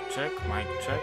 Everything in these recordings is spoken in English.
check, mic check.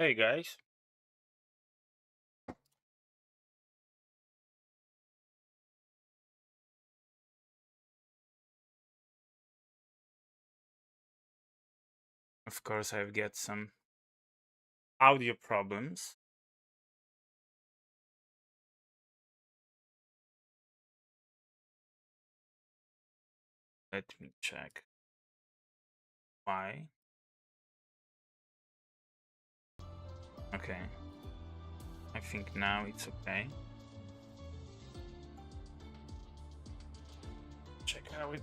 Hey guys, of course I've got some audio problems. Let me check why. Okay, I think now it's okay. Check how it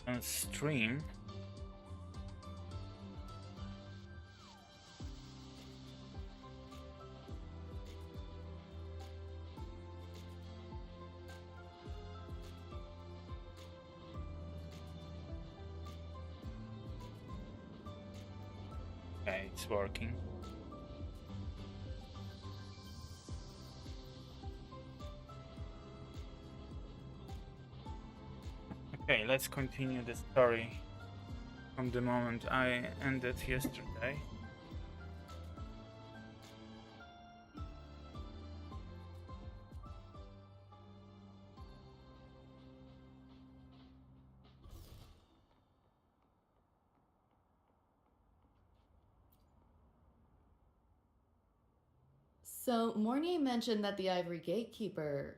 on stream. Okay, it's working. Okay, let's continue the story from the moment I ended yesterday. So, Mornay mentioned that the Ivory Gatekeeper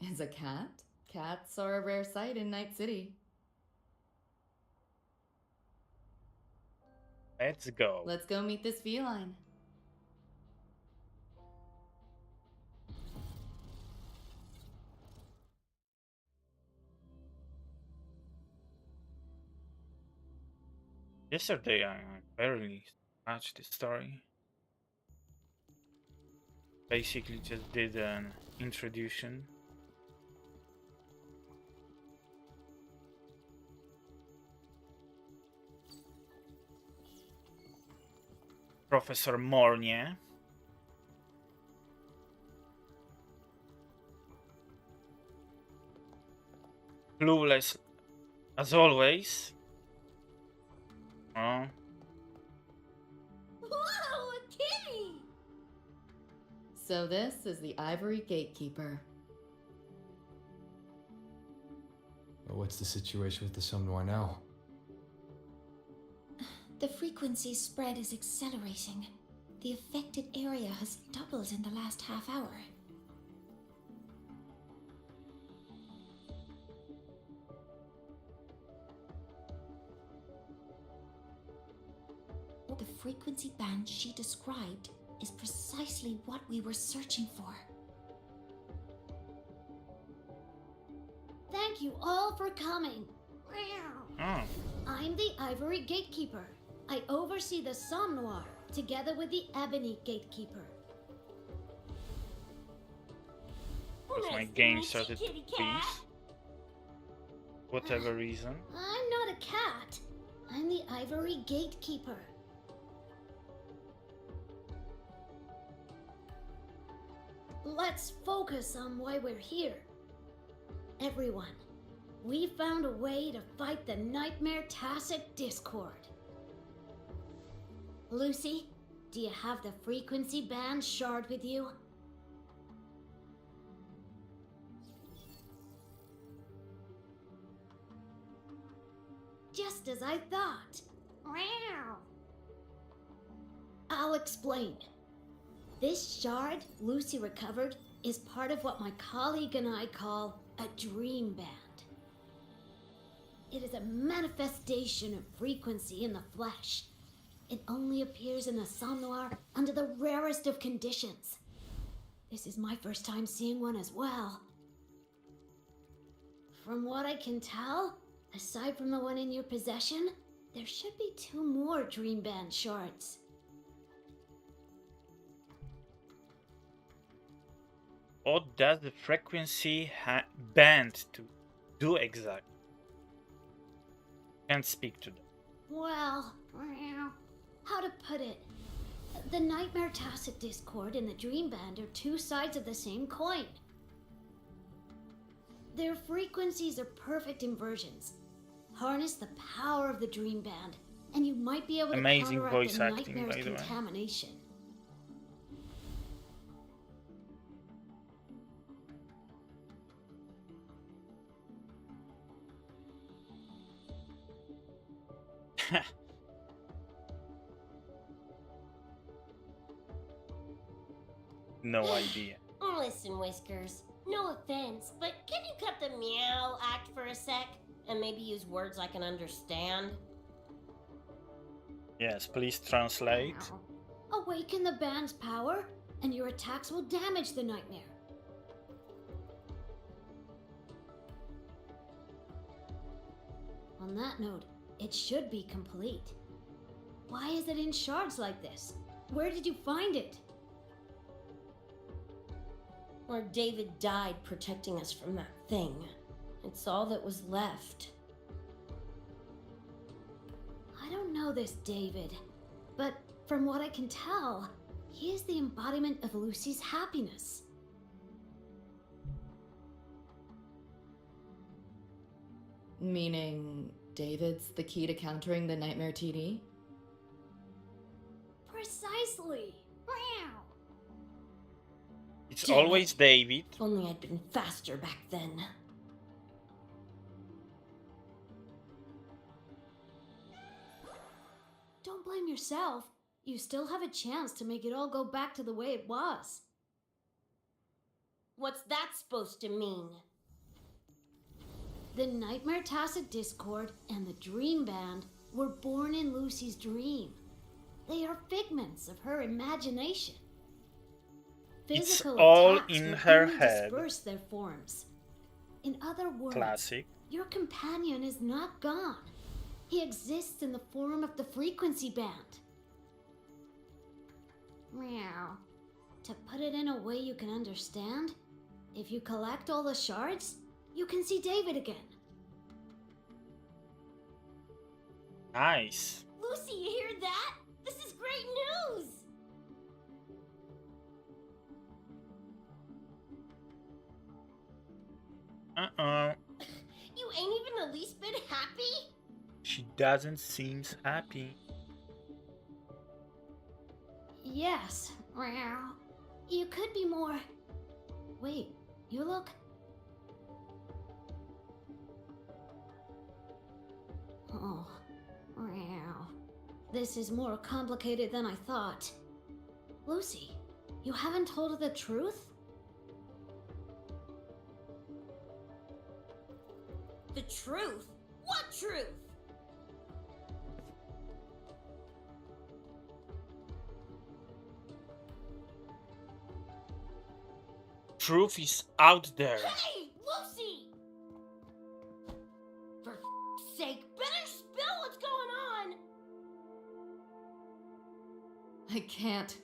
is a cat. Cats are a rare sight in Night City. Let's go. Let's go meet this feline. Yesterday I barely touched the story. Basically just did an introduction. Professor Mornier. Clueless as always. Oh, Whoa, a kitty! So, this is the Ivory Gatekeeper. What's the situation with the Somme Noir now? The frequency spread is accelerating. The affected area has doubled in the last half hour. The frequency band she described is precisely what we were searching for. Thank you all for coming. oh. I'm the Ivory Gatekeeper. I oversee the Somme Noir, together with the Ebony Gatekeeper. Because my game started to freeze. Whatever reason. I'm not a cat. I'm the Ivory Gatekeeper. Let's focus on why we're here. Everyone, we found a way to fight the Nightmare Tacit Discord. Lucy, do you have the frequency band shard with you? Just as I thought. I'll explain. This shard Lucy recovered is part of what my colleague and I call a dream band. It is a manifestation of frequency in the flesh. It only appears in the Somme Noir under the rarest of conditions. This is my first time seeing one as well. From what I can tell, aside from the one in your possession, there should be 2 more dream band shards. What does the frequency band to do exactly? Can't speak to them. Well, how to put it? The Nightmare Tacit Discord and the Dream Band are 2 sides of the same coin. Their frequencies are perfect inversions. Harness the power of the Dream Band, and you might be able to Amazing counteract voice the acting, Nightmare's by the way. contamination. No idea. Listen, Whiskers, no offense, but can you cut the meow act for a sec? And maybe use words I can understand? Yes, please translate. Awaken the band's power, and your attacks will damage the nightmare. On that note, it should be complete. Why is it in shards like this? Where did you find it? Where David died protecting us from that thing. It's all that was left. I don't know this David, but from what I can tell, he is the embodiment of Lucy's happiness. Meaning, David's the key to countering the Nightmare TD? Precisely! Meow. It's Damn always David. If only I'd been faster back then. Don't blame yourself. You still have a chance to make it all go back to the way it was. What's that supposed to mean? The Nightmare Tacit Discord and the Dream Band were born in Lucy's dream. They are figments of her imagination. It's Physical all attacks in will her only head. disperse their forms. In other words, Classic. your companion is not gone. He exists in the form of the frequency band. Meow. To put it in a way you can understand, if you collect all the shards, you can see David again. Nice. Lucy, you hear that? This is great news! Uh-oh. You ain't even the least bit happy? She doesn't seem happy. Yes, meow. You could be more. Wait, you look. Oh, meow. This is more complicated than I thought. Lucy, you haven't told her the truth? The truth? What truth? Truth is out there. Hey, Lucy! For sake, better spill what's going on! I can't.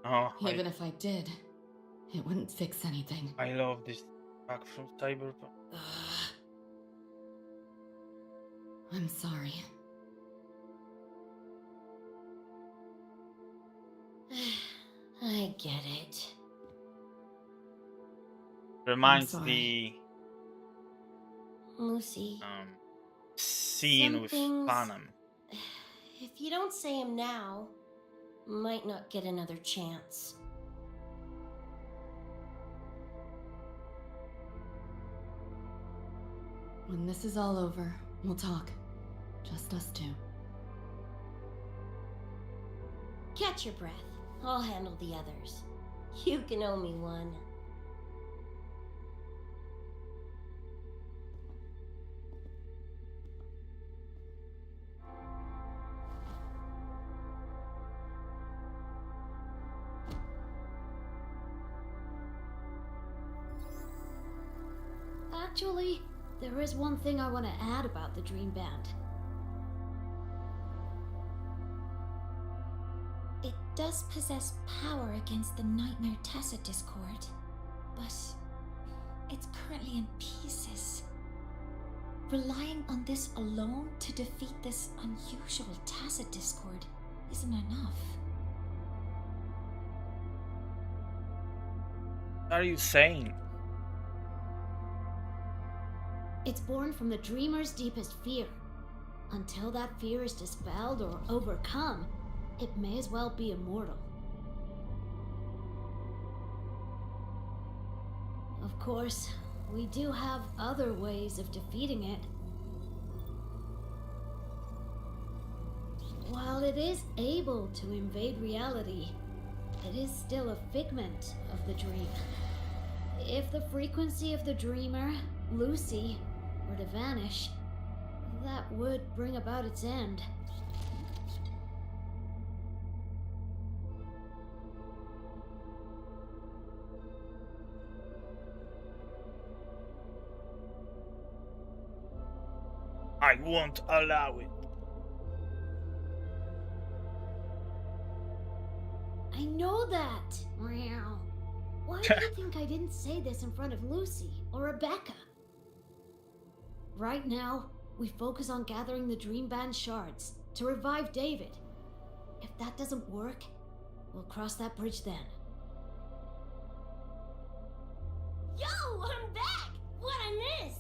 Oh, Even if I did, it wouldn't fix anything. I love this track from Cyberpunk. I'm sorry. I get it. Reminds sorry. the Lucy, scene Some with things- Panem. if you don't say him now, might not get another chance. When this is all over, we'll talk. Just us two. Catch your breath. I'll handle the others. You can owe me one. Actually, there is one thing I want to add about the Dream Band. It does possess power against the Nightmare Tacit Discord, but it's currently in pieces. Relying on this alone to defeat this unusual Tacit Discord isn't enough. What are you saying? It's born from the dreamer's deepest fear. Until that fear is dispelled or overcome, it may as well be immortal. Of course, we do have other ways of defeating it. While it is able to invade reality, it is still a figment of the dream. If the frequency of the dreamer, Lucy, were to vanish, that would bring about its end. I won't allow it. I know that. Meow. Why do you think I didn't say this in front of Lucy or Rebecca? Right now, we focus on gathering the Dream Band shards to revive David. If that doesn't work, we'll cross that bridge then. Yo, I'm back! What'd I miss?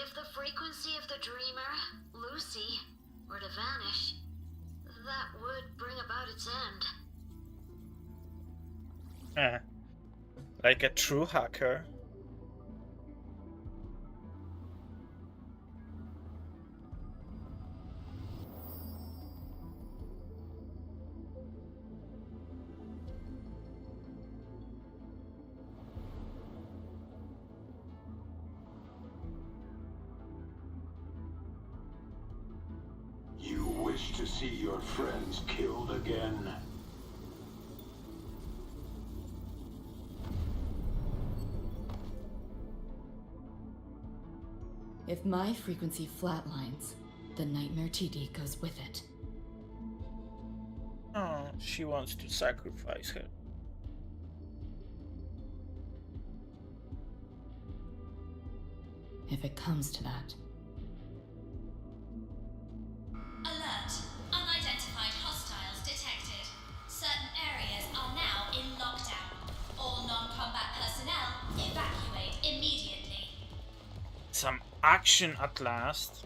If the frequency of the dreamer, Lucy, were to vanish, that would bring about its end. Like a true hacker. You wish to see your friends killed again? If my frequency flatlines, the Nightmare TD goes with it. Oh, she wants to sacrifice her. If it comes to that. Alert! Unidentified hostiles detected. Certain areas are now in lockdown. All non-combat personnel evacuate immediately. Some action at last.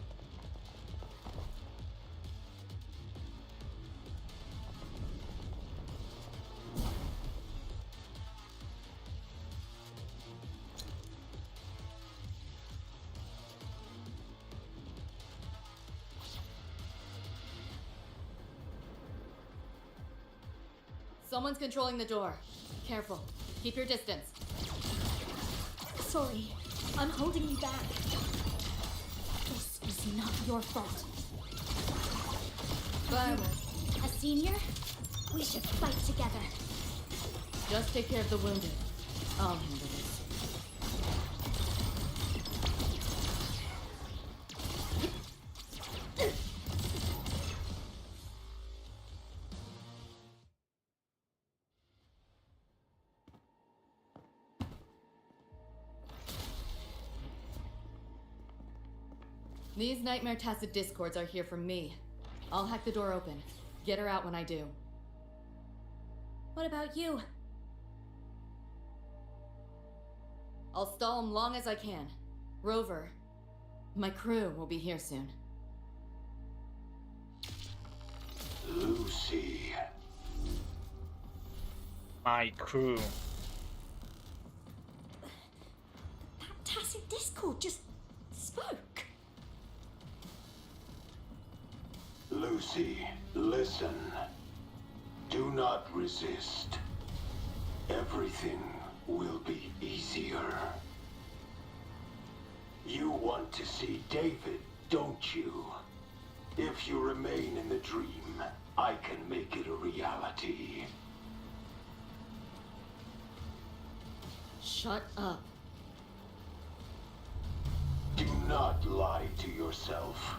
Someone's controlling the door. Careful. Keep your distance. Sorry, I'm holding you back. This is not your fault. Violet, A senior? We should fight together. just take care of the wounded. I'll handle this. These Nightmare Tacit Discords are here for me. I'll hack the door open. Get her out when I do. What about you? I'll stall them long as I can. Rover, my crew will be here soon. Lucy. My crew. That tacit discord just spoke. Lucy, listen. Do not resist. Everything will be easier. You want to see David, don't you? If you remain in the dream, I can make it a reality. Shut up. Do not lie to yourself.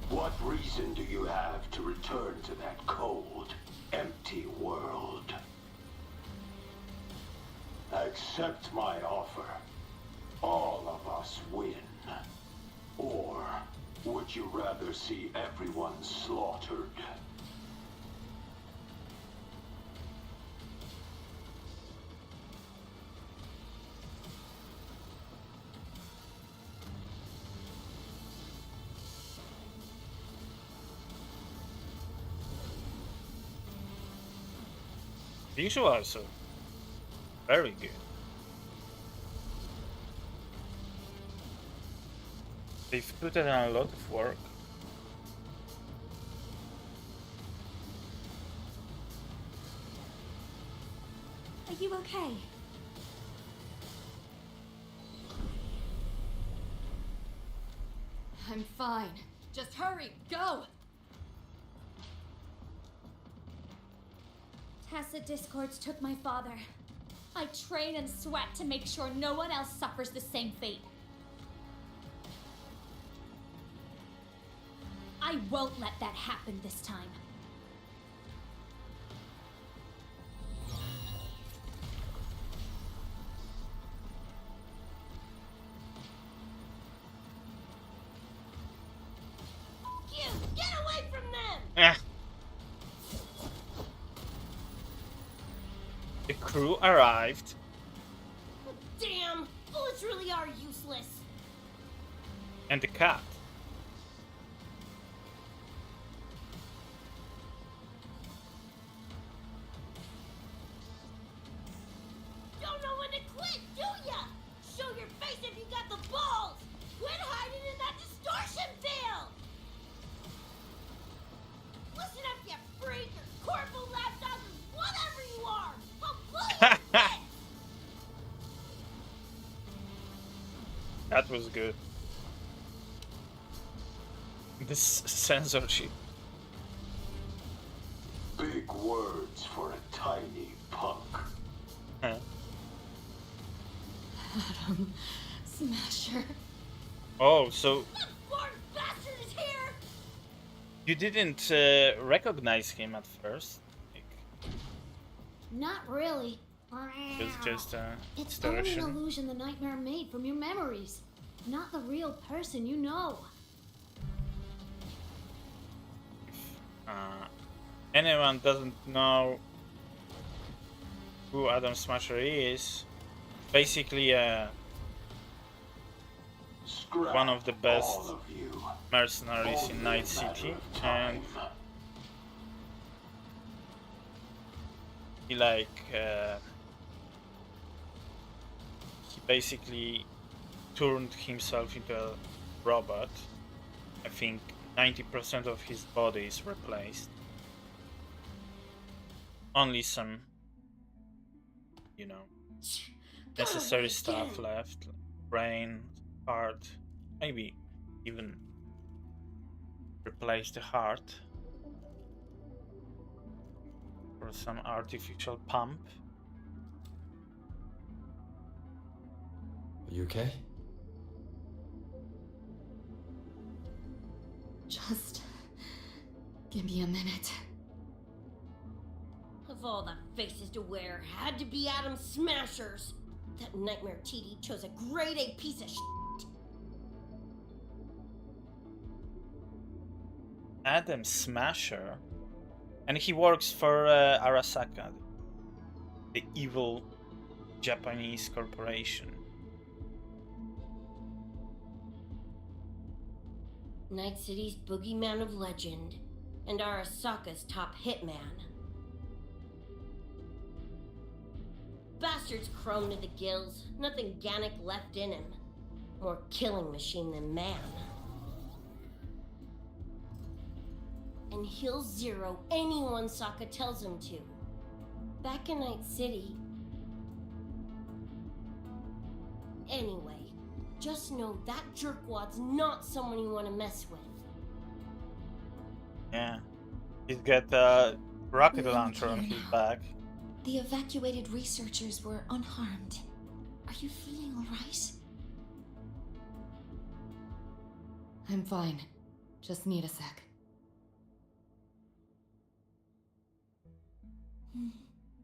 What reason do you have to return to that cold, empty world? Accept my offer. All of us win. Or would you rather see everyone slaughtered? Visuals are very good. They've put in a lot of work. Are you okay? I'm fine. Just hurry, go! Tacit discords took my father. I train and sweat to make sure no one else suffers the same fate. I won't let that happen this time. You get away from them! Ah. The crew arrived. Damn, bullets really are useless. And the cat. Don't know when to quit, do ya? Show your face if you got the balls. Quit hiding in that distortion field. Listen up, you freak, or corporal lapdog, or whatever you are. I'll blow your face. That was good. This censorship. Big words for a tiny punk. Huh. Adam Smasher. Oh, so That born bastard is here. you didn't recognize him at first? Like, Not really. it was just It's only an distortion. illusion the nightmare made from your memories. Not the real person you know. Anyone doesn't know who Adam Smasher is, basically Scrap one of the best all of you. mercenaries Only in a Night matter City, of and time. he he basically turned himself into a robot. I think 90% of his body is replaced. Only some, you know, necessary stuff left. Brain, heart, maybe even replace the heart for some artificial pump. Are you okay? Just give me a minute. Of all the faces to wear, had to be Adam Smashers. That nightmare TD chose a grade A piece of shit. Adam Smasher, and he works for Arasaka, the evil Japanese corporation. Night City's boogeyman of legend, and Arasaka's top hitman. Bastard's chrome to the gills, nothing Gannic left in him. More killing machine than man. And he'll zero anyone Sokka tells him to. Back in Night City. Anyway, just know that jerkwad's not someone you want to mess with. Yeah, he's got a rocket We're launcher on okay his now. back. The evacuated researchers were unharmed. Are you feeling all right? I'm fine. Just need a sec.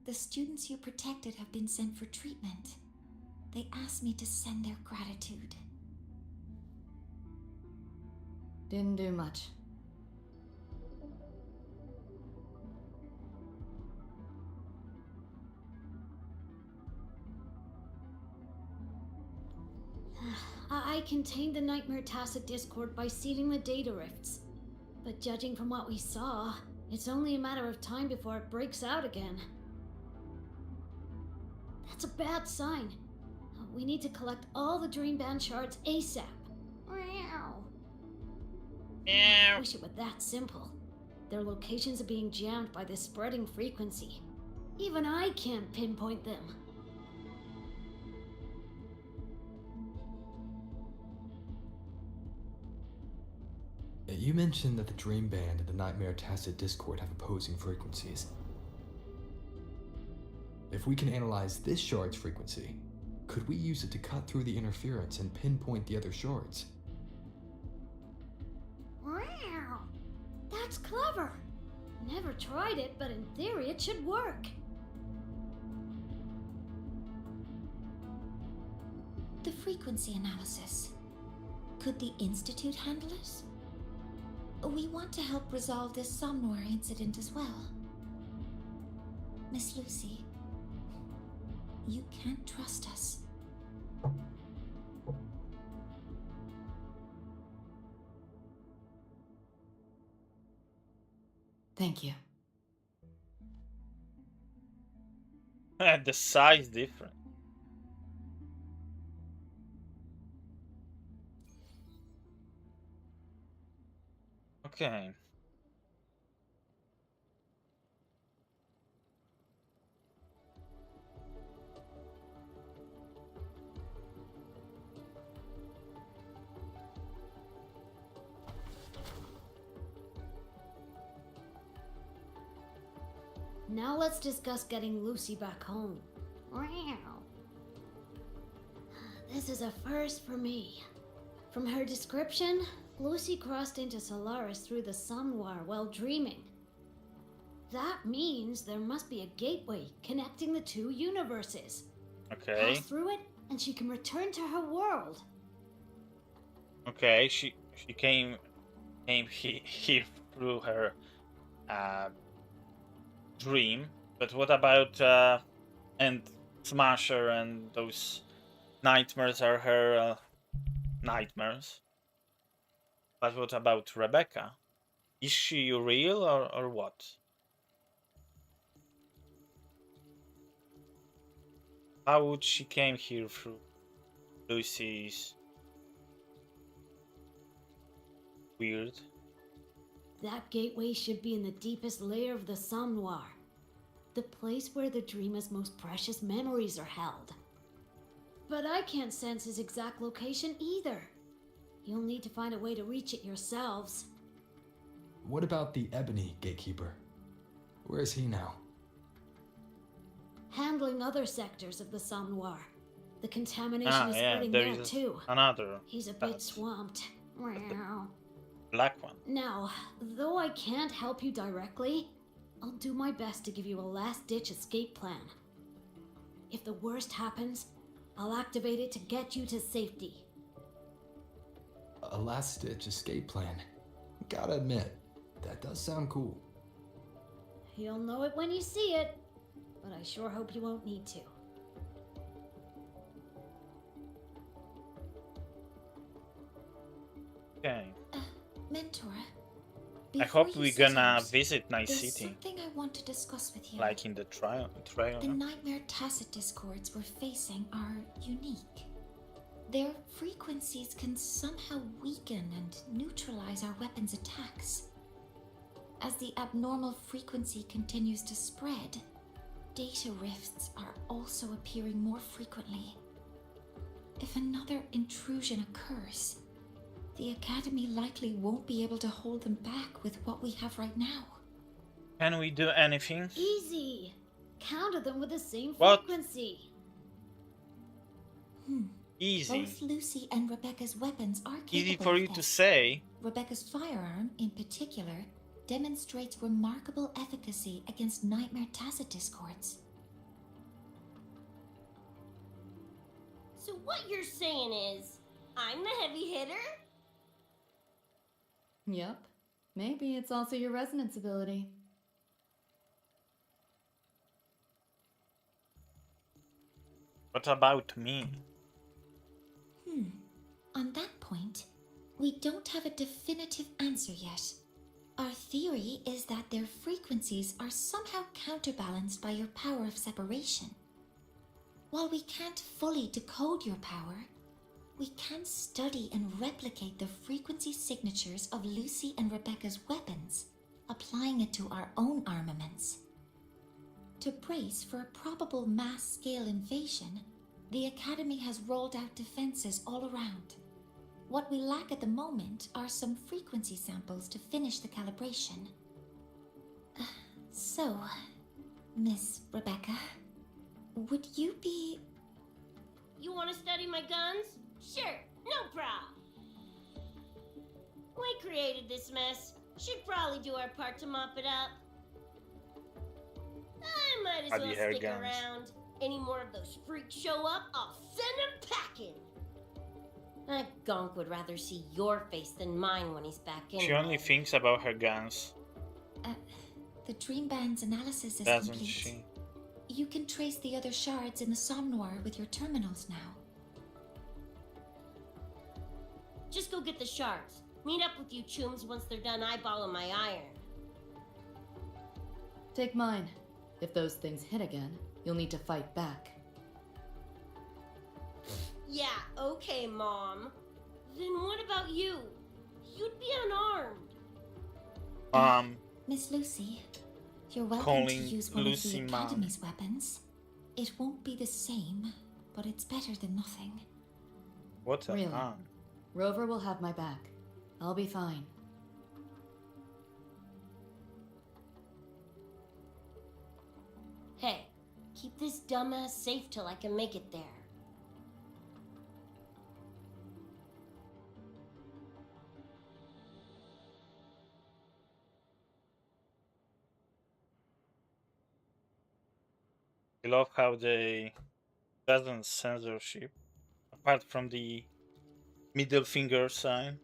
The students you protected have been sent for treatment. They asked me to send their gratitude. Didn't do much. I contained the Nightmare Tacit Discord by sealing the data rifts. But judging from what we saw, it's only a matter of time before it breaks out again. That's a bad sign. We need to collect all the Dream Band shards ASAP. Meow. I wish it were that simple. Their locations are being jammed by this spreading frequency. Even I can't pinpoint them. You mentioned that the Dream Band and the Nightmare Tacit Discord have opposing frequencies. If we can analyze this shard's frequency, could we use it to cut through the interference and pinpoint the other shards? Meow. That's clever. Never tried it, but in theory it should work. The frequency analysis. Could the Institute handle it? We want to help resolve this Somnoir incident as well. Miss Lucy, you can't trust us. Thank you. The size different. Okay. Now let's discuss getting Lucy back home. Meow. This is a first for me. From her description, Lucy crossed into Solaris through the Somnoir while dreaming. That means there must be a gateway connecting the two universes. Okay. Pass through it, and she can return to her world. Okay. She came here through her dream, but what about and Smasher and those nightmares are her nightmares? But what about Rebecca? Is she real or what? How would she came here through Lucy's weird? That gateway should be in the deepest layer of the Somnoir, the place where the dreamer's most precious memories are held. But I can't sense his exact location either. You'll need to find a way to reach it yourselves. What about the Ebony Gatekeeper? Where is he now? Handling other sectors of the Somnoir. The contamination is spreading there there is too. another. He's a bad bit swamped. Meow. black one. Now, though I can't help you directly, I'll do my best to give you a last-ditch escape plan. If the worst happens, I'll activate it to get you to safety. A last-ditch escape plan. Gotta admit, that does sound cool. You'll know it when you see it, but I sure hope you won't need to. Okay. Mentor, I hope before we're you set gonna out, visit Night there's City, something I want to discuss with you. like in the trailer. The Nightmare Tacit Discords we're facing are unique. Their frequencies can somehow weaken and neutralize our weapons' attacks. As the abnormal frequency continues to spread, data rifts are also appearing more frequently. If another intrusion occurs, the Academy likely won't be able to hold them back with what we have right now. Can we do anything? Easy! Counter them with the same What? frequency. Easy. Both Lucy and Rebecca's weapons are capable Easy for of you to this. say. Rebecca's firearm, in particular, demonstrates remarkable efficacy against Nightmare Tacit Discords. So what you're saying is, I'm the heavy hitter? Yep. Maybe it's also your resonance ability. What about me? On that point, we don't have a definitive answer yet. Our theory is that their frequencies are somehow counterbalanced by your power of separation. While we can't fully decode your power, we can study and replicate the frequency signatures of Lucy and Rebecca's weapons, applying it to our own armaments. To brace for a probable mass-scale invasion, the Academy has rolled out defenses all around. What we lack at the moment are some frequency samples to finish the calibration. So, Miss Rebecca, would you be... You want to study my guns? Sure, no problem. We created this mess. Should probably do our part to mop it up. I might as well hair stick guns. around. Any more of those freaks show up, I'll send them packing. That gonk would rather see your face than mine when he's back in. She only thinks about her guns, The Dream Band's analysis is doesn't complete. she? You can trace the other shards in the Somnoir with your terminals now. Just go get the shards. Meet up with you chooms once they're done eyeballing my iron. Take mine. If those things hit again, you'll need to fight back. Yeah, okay, Mom. Then what about you? You'd be unarmed. Miss Lucy, you're welcome Calling to use one Lucy of the Mom. Academy's weapons. It won't be the same, but it's better than nothing. What's a Really? arm? Rover will have my back. I'll be fine. Hey, keep this dumbass safe till I can make it there. I love how they doesn't censorship, apart from the middle finger sign.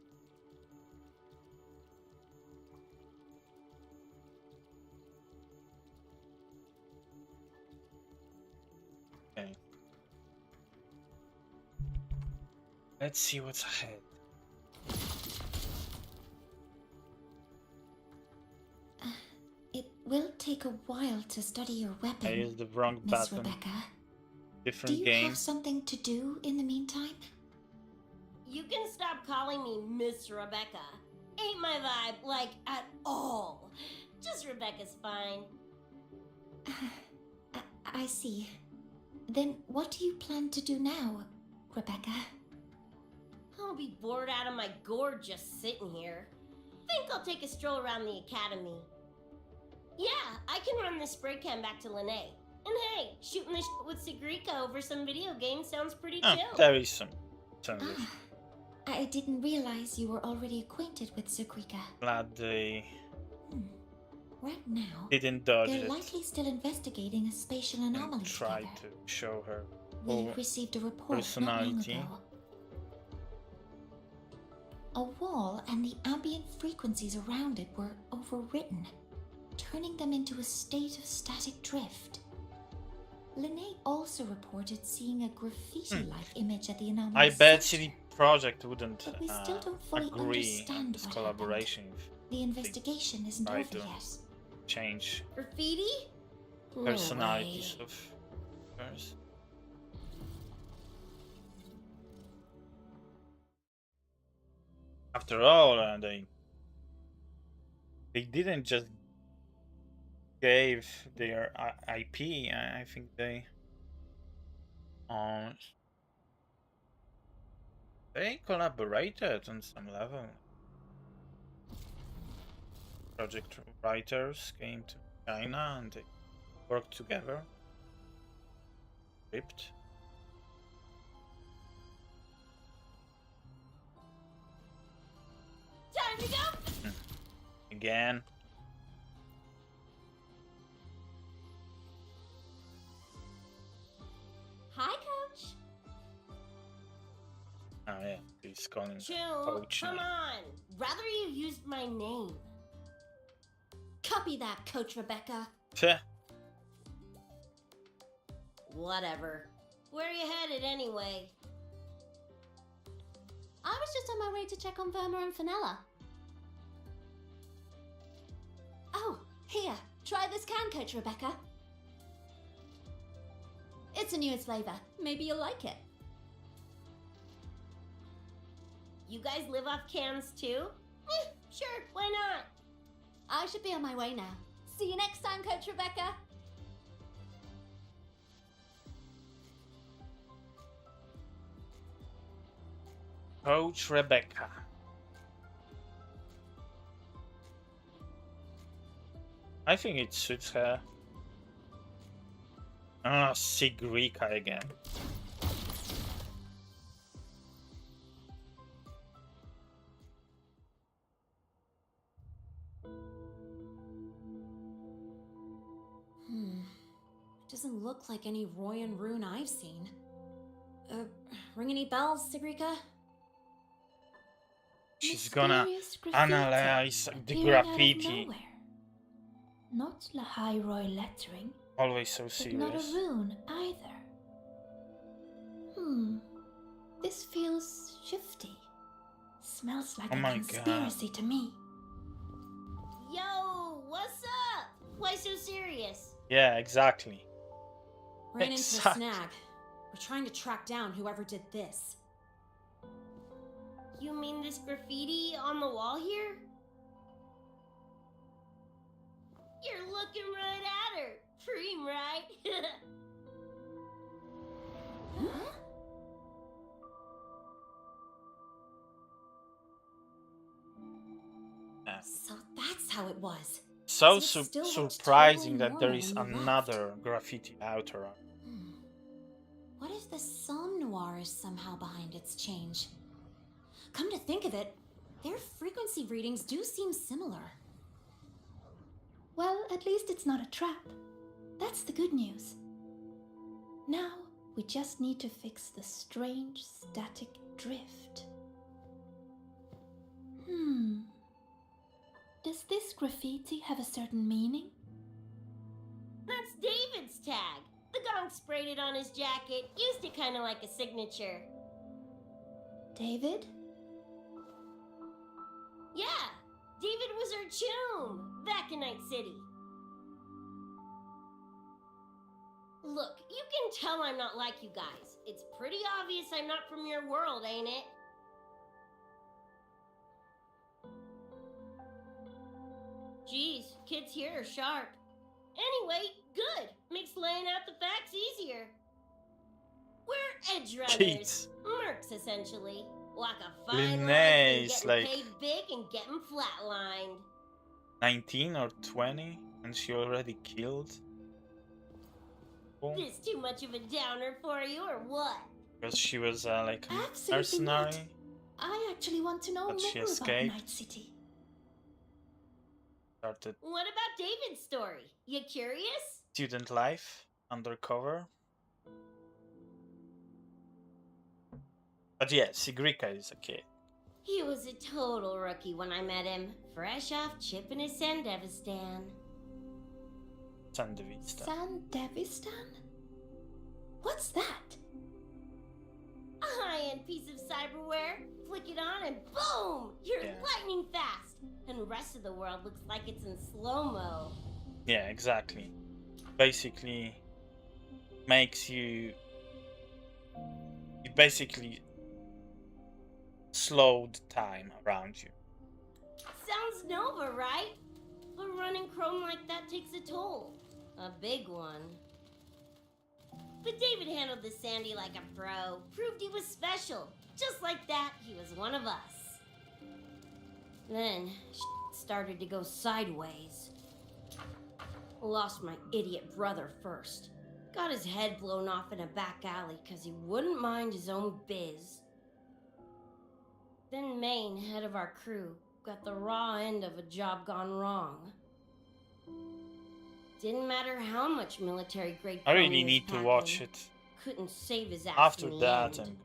Okay. Let's see what's ahead. It will take a while to study your weapon, I used the wrong Miss button. Rebecca. Do Different you game. have something to do in the meantime? You can stop calling me Miss Rebecca. Ain't my vibe, like, at all. Just Rebecca's fine. I see. Then what do you plan to do now, Rebecca? I'll be bored out of my gourd just sitting here. Think I'll take a stroll around the academy. Yeah, I can run this spray can back to Lene. And hey, shooting the shit with Sigrika over some video game sounds pretty Oh, chill. there is some censorship. I didn't realize you were already acquainted with Sigrika. Glad they Right now, didn't dodge they're it likely still investigating a spatial anomaly and try together. to show her We full received a report not long personality. ago. A wall and the ambient frequencies around it were overwritten, turning them into a state of static drift. Lene also reported seeing a graffiti-like image at the anomaly. I bet center. CD Projekt wouldn't But we still don't fully agree on understand this what collaboration if The investigation isn't try over to yet. change Graffiti? No personalities way. of hers. After all, they didn't just gave their IP. I think they collaborated on some level. Project writers came to China and they worked together. Script. Time to go! Again. Hi, Coach. Oh yeah, he's calling Chill. Coach Come now. on. Rather you used my name. Copy that, Coach Rebecca. Tch. Whatever. Where you headed anyway? I was just on my way to check on Verma and Fenella. Oh, here. Try this can, Coach Rebecca. It's a newest flavor. Maybe you'll like it. You guys live off cans too? Sure, why not? I should be on my way now. See you next time, Coach Rebecca. Coach Rebecca. I think it suits her. Ah, Sigrika again. Doesn't look like any Royan rune I've seen. Ring any bells, Sigrika? She's gonna Mysterious graffiti analyze the appearing out of graffiti. nowhere. Not Lahai Roy lettering, Always so but not a serious. rune either. This feels shifty. Smells like Oh a my God. conspiracy to me. Yo, what's up? Why so serious? Yeah, exactly. Ran into a Exact- snag. We're trying to track down whoever did this. You mean this graffiti on the wall here? You're looking right at her. Preem, right? Huh? So that's how it was. So So it still looks surprising totally that there normal is when you another graffiti outer. What if the Somme Noir is somehow behind its change? Come to think of it, their frequency readings do seem similar. Well, at least it's not a trap. That's the good news. Now, we just need to fix the strange static drift. Does this graffiti have a certain meaning? That's David's tag. The Gonk sprayed it on his jacket, used it kind of like a signature. David? Yeah, David was our choom back in Night City. Look, you can tell I'm not like you guys. It's pretty obvious I'm not from your world, ain't it? Geez, kids here are sharp. Anyway, good. Makes laying out the facts easier. We're Edgerunners. Kids. Mercs, essentially. Like a fine line Linnaeus, between like- getting paid big and getting flatlined. 19 or 20, and she already killed. This too much of a downer for you, or what? Because she was like a Absolutely mercenary. not. I actually want to know But she more about escaped. Night City. Started What about David's story? You curious? student life, undercover. But yeah, Sigrika is a kid. He was a total rookie when I met him, fresh off chipping his Sandevistan. Sandevista. Sandevistan? What's that? A high-end piece of cyberware. Flick it on and boom! You're Yeah. lightning fast! And the rest of the world looks like it's in slow-mo. Yeah, exactly. Basically makes you... It basically slowed time around you. Sounds Nova, right? But running Chrome like that takes a toll. A big one. But David handled the Sandy like a pro. Proved he was special. Just like that, he was one of us. Then, started to go sideways. Lost my idiot brother first. Got his head blown off in a back alley because he wouldn't mind his own biz. Then Maine, head of our crew, got the raw end of a job gone wrong. Didn't matter how much military-grade I really cloning was need to packing, watch it couldn't save his ass after in the that, end. and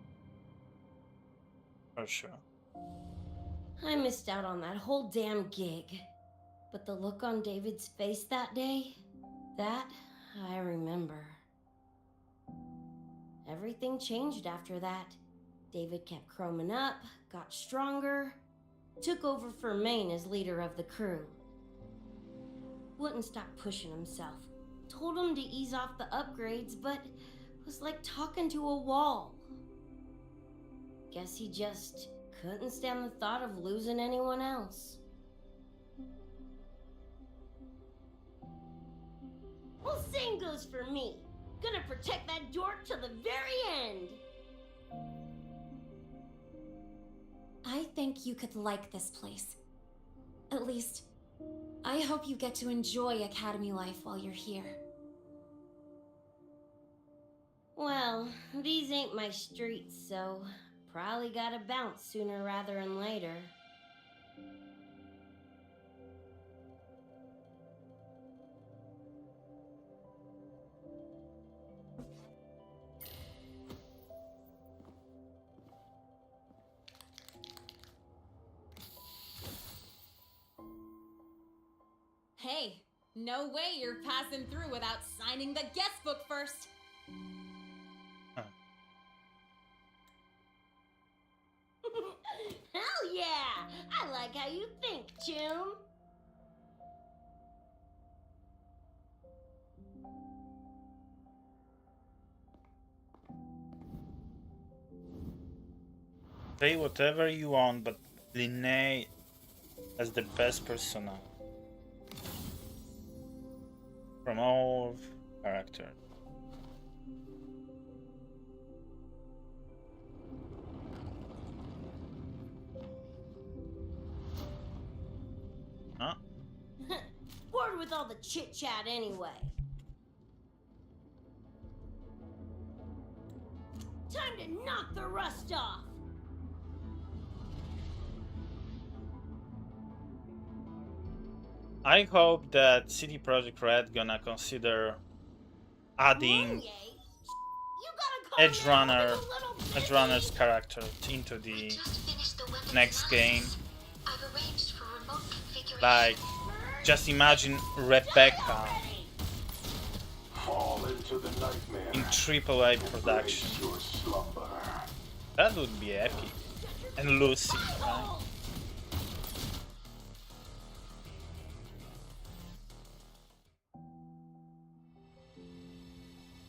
for sure. I missed out on that whole damn gig. But the look on David's face that day, that I remember. Everything changed after that. David kept chroming up, got stronger, took over for Maine as leader of the crew. Wouldn't stop pushing himself. Told him to ease off the upgrades, but It was like talking to a wall. Guess he just couldn't stand the thought of losing anyone else. Well, same goes for me. Gonna protect that dork till the very end. I think you could like this place. At least, I hope you get to enjoy Academy life while you're here. Well, these ain't my streets, so probably gotta bounce sooner rather than later. Hey, no way you're passing through without signing the guest book first. Hell yeah! I like how you think, Chum. Say whatever you want, but Linnea has the best persona from all characters. Huh? Bored with all the chit chat anyway. Time to knock the rust off. I hope that CD Projekt Red gonna consider adding Edgerunners character into the next game. Like, just imagine Rebecca Fall into the nightmare. in AAA production. Embrace your slumber. That would be epic. And Lucy, right?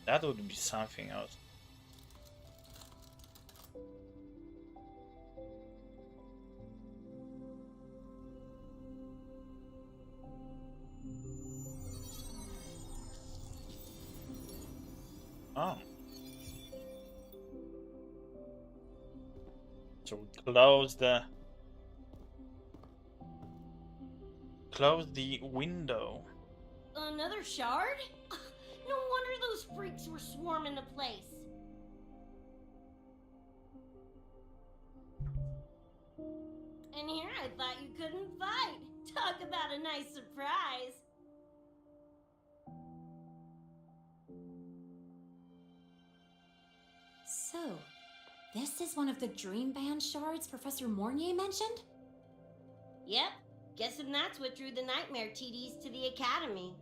That would be something else. Oh. So we close the window. Another shard? No wonder those freaks were swarming the place. And here I thought you couldn't fight. Talk about a nice surprise. So, this is one of the Dream Band shards Professor Mornier mentioned? Yep, guessing that's what drew the Nightmare TDs to the Academy.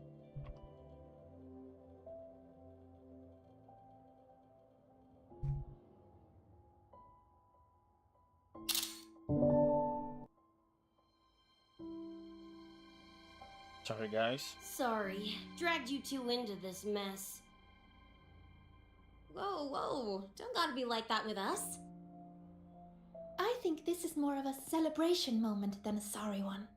Sorry, guys. Sorry, dragged you two into this mess. Whoa, whoa, don't gotta be like that with us. I think this is more of a celebration moment than a sorry one.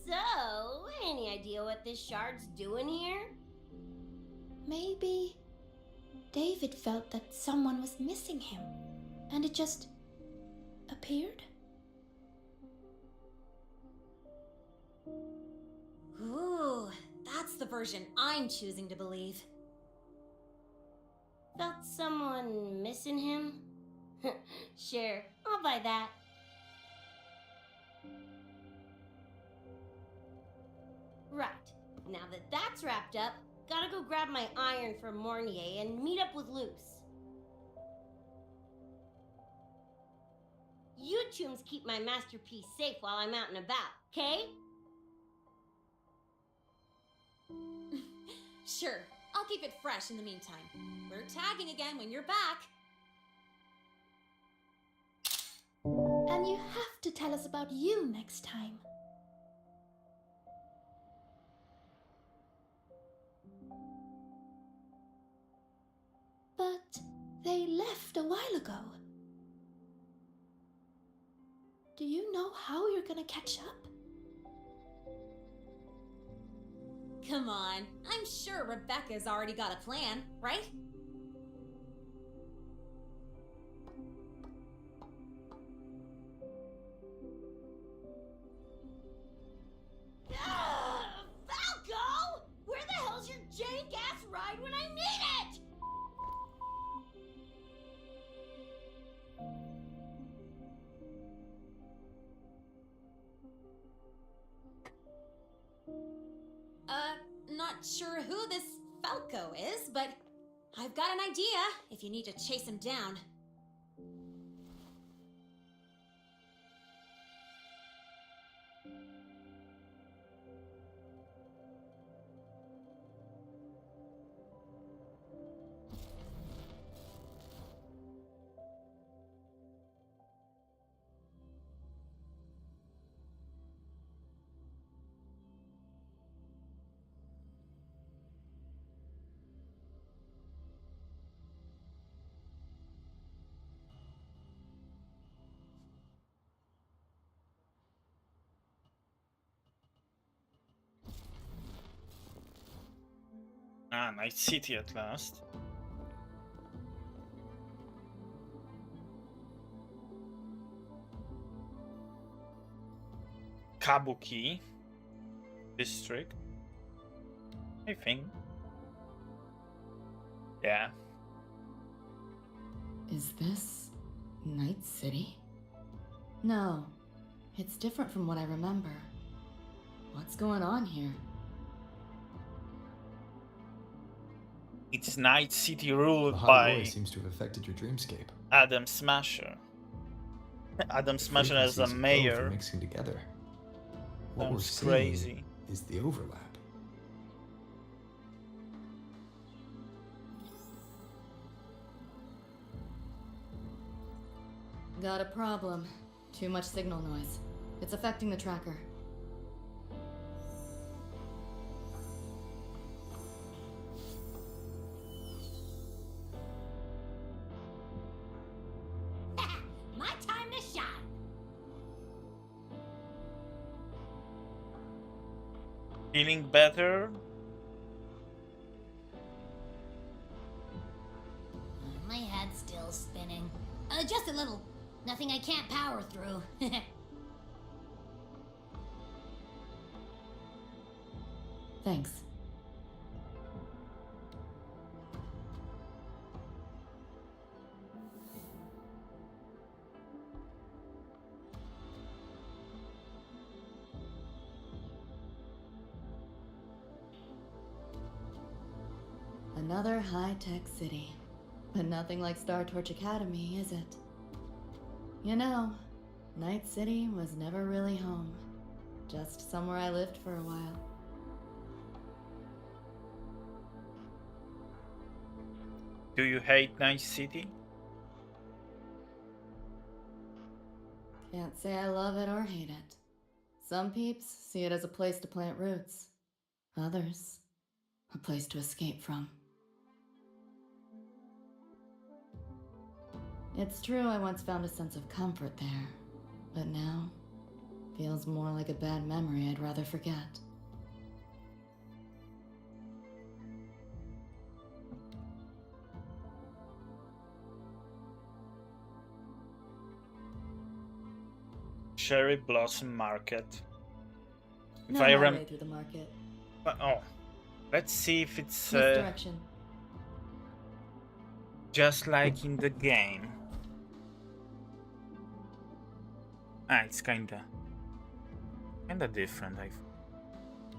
So, any idea what this shard's doing here? Maybe David felt that someone was missing him, and it just appeared? Ooh, that's the version I'm choosing to believe. Felt someone missing him? Sure, I'll buy that. Right, now that that's wrapped up, gotta go grab my iron from Mornier and meet up with Luce. tombs keep my masterpiece safe while I'm out and about, okay? Sure, I'll keep it fresh in the meantime. We're tagging again when you're back. And you have to tell us about you next time. But they left a while ago. Do you know how you're gonna catch up? Come on, I'm sure Rebecca's already got a plan, right? Falco! Where the hell's your jank-ass ride when I need it? Not sure who this Falco is, but I've got an idea if you need to chase him down. Ah, Night City at last. Kabuki district, I think. Yeah. Is this Night City? No, it's different from what I remember. What's going on here? It's Night City The ruled high by voice seems to have affected your dreamscape. Adam Smasher. Adam Smasher as a Frequencies of both are mayor. mixing together. What we're Sounds seeing crazy. is the overlap. Got a problem. Too much signal noise. It's affecting the tracker. My time to shine. Feeling better? My head's still spinning. Just a little. Nothing I can't power through. Thanks. Another high-tech city. But nothing like Star Torch Academy, is it? You know, Night City was never really home. Just somewhere I lived for a while. Do you hate Night City? Can't say I love it or hate it. Some peeps see it as a place to plant roots. Others, a place to escape from. It's true I once found a sense of comfort there, but now feels more like a bad memory I'd rather forget. Cherry Blossom Market. If No I my way through the market. Oh, let's see if it's Misdirection. just like in the game. Ah, it's kinda different.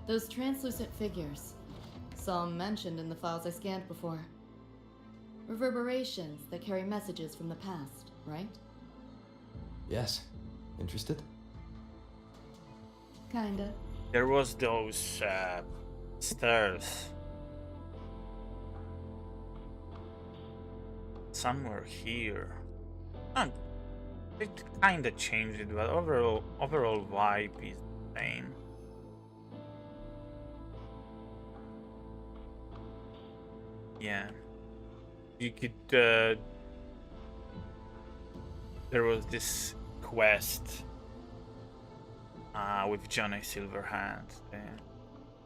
Those translucent figures. Saw 'em mentioned in the files I scanned before. Reverberations that carry messages from the past, right? Yes, Interested? Kinda. There was those stairs somewhere here. It kind of changed it, but overall vibe is the same. Yeah, you could. There was this quest with Johnny Silverhand,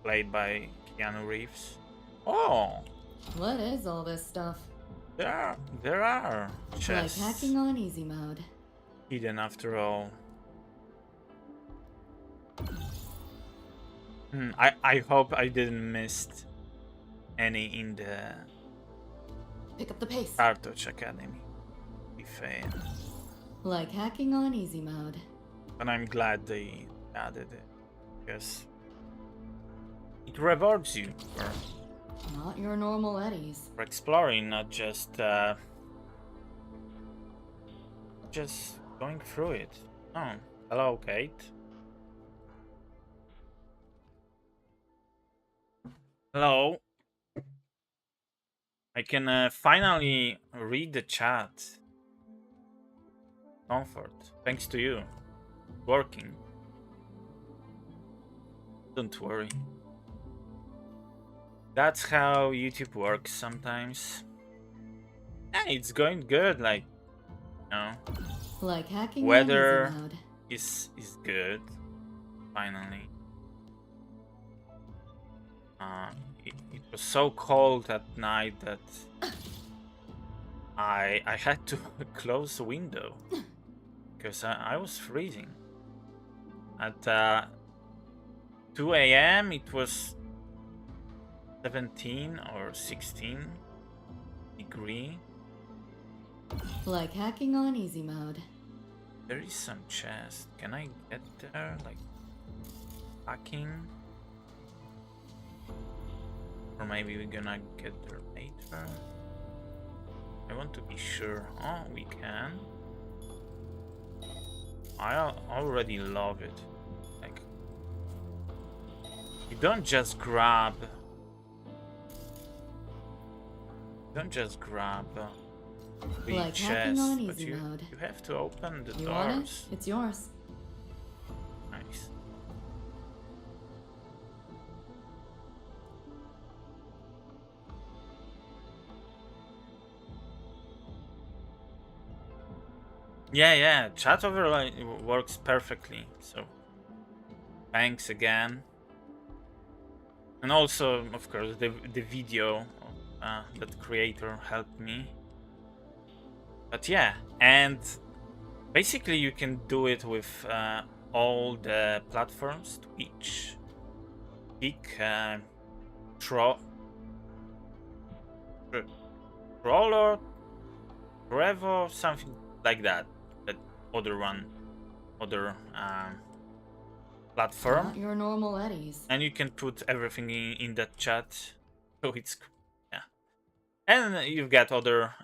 played by Keanu Reeves. Oh, What is all this stuff? there are chests Like hacking on easy mode. hidden after all. I hope I didn't miss any in the Pick up the pace. Startouch Academy. If Like hacking on easy mode. and I'm glad they added it because it rewards you Not your normal eddies. for exploring, not just going through it. Oh, hello, Kate. Hello. I can finally read the chat. Comfort, thanks to you. Working. Don't worry. That's how YouTube works sometimes. Yeah, it's going good, like, you know. Like hacking Weather on easy mode. is good. Finally. It was so cold at night that I had to close the window because I was freezing. At 2 a.m. it was 17 or 16 degree. Like hacking on easy mode. There is some chest. Can I get there? Like hacking? Or maybe we're gonna get there later. I want to be sure. Oh, we can. I already love it. Like, you don't just grab. The Like chest, hacking on but easy you mode. have to open the You want it? doors. It's yours. Nice. Yeah, chat overlay works perfectly, so thanks again. And also, of course, the video that creator helped me. But yeah, and basically you can do it with all the platforms, Twitch, Kick, Troller, Revo, something like that. That other platform. Not your normal eddies. And you can put everything in that chat, so it's and you've got other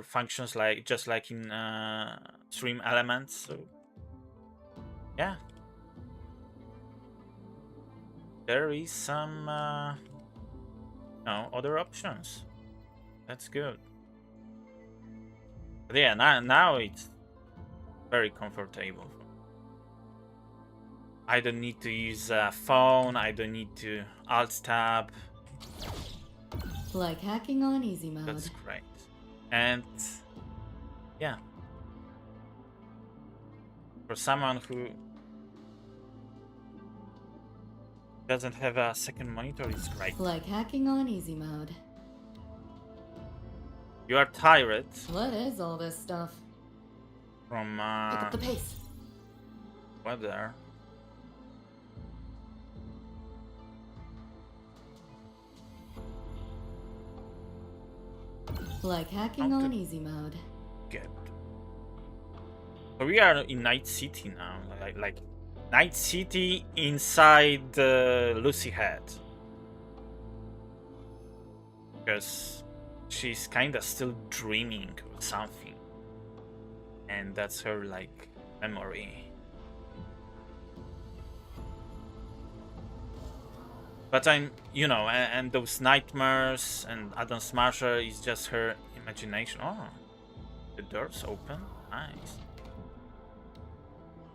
functions like just like in stream elements. So yeah, there is some other options. That's good. But yeah, now it's very comfortable. I don't need to use a phone. I don't need to alt tab. Like hacking on easy mode. That's great. And yeah, for someone who doesn't have a second monitor, it's great. Like hacking on easy mode. You are tired What is all this stuff? from Pick up the pace. weather. Like hacking How on to easy mode. Get. So we are in Night City now, like Night City inside Lucy Head, because she's kind of still dreaming of something. and that's her like memory. But I'm, you know, and those nightmares and Adam Smasher is just her imagination. Oh, the door's open. Nice.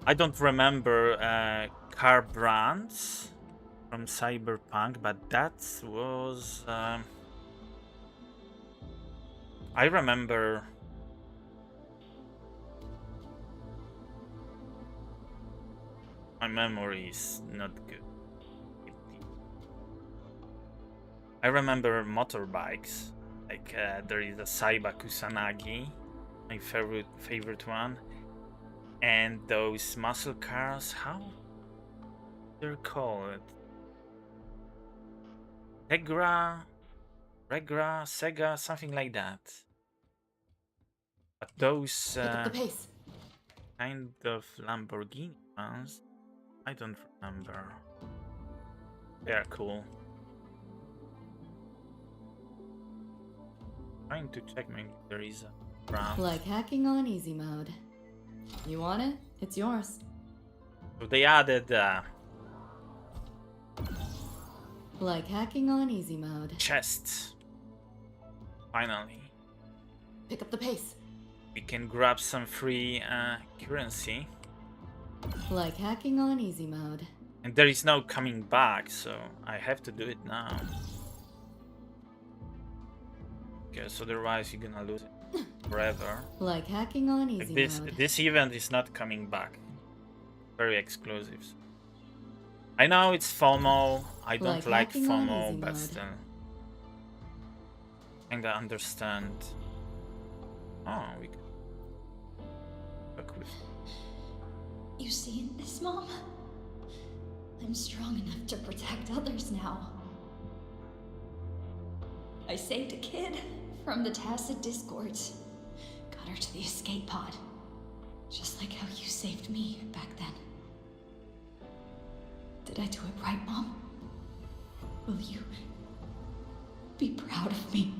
I don't remember car brands from Cyberpunk, but that was. I remember. My memory is not good. I remember motorbikes. Like there is a Saiba Kusanagi, my favorite one, and those muscle cars. How they're called? Regra, Sega, something like that. But those Pick up the pace. kind of Lamborghini ones, I don't remember. They are cool. Trying to check maybe there is a brand. Like hacking on easy mode. You want it? It's yours. So they added Like hacking on easy mode. chests. Finally, Pick up the pace. we can grab some free currency. Like hacking on easy mode. And there is no coming back, so I have to do it now. Because otherwise you're gonna lose it forever. Like hacking on easy Like mode. this event is not coming back. Very exclusive. I know it's FOMO. I don't like hacking on FOMO, easy but mode. still. Kinda understand. Oh, we could work with. You seen this, Mom? I'm strong enough to protect others now. I saved a kid from the Tacit Discords. Got her to the escape pod. Just like how you saved me back then. Did I do it right, Mom? Will you be proud of me?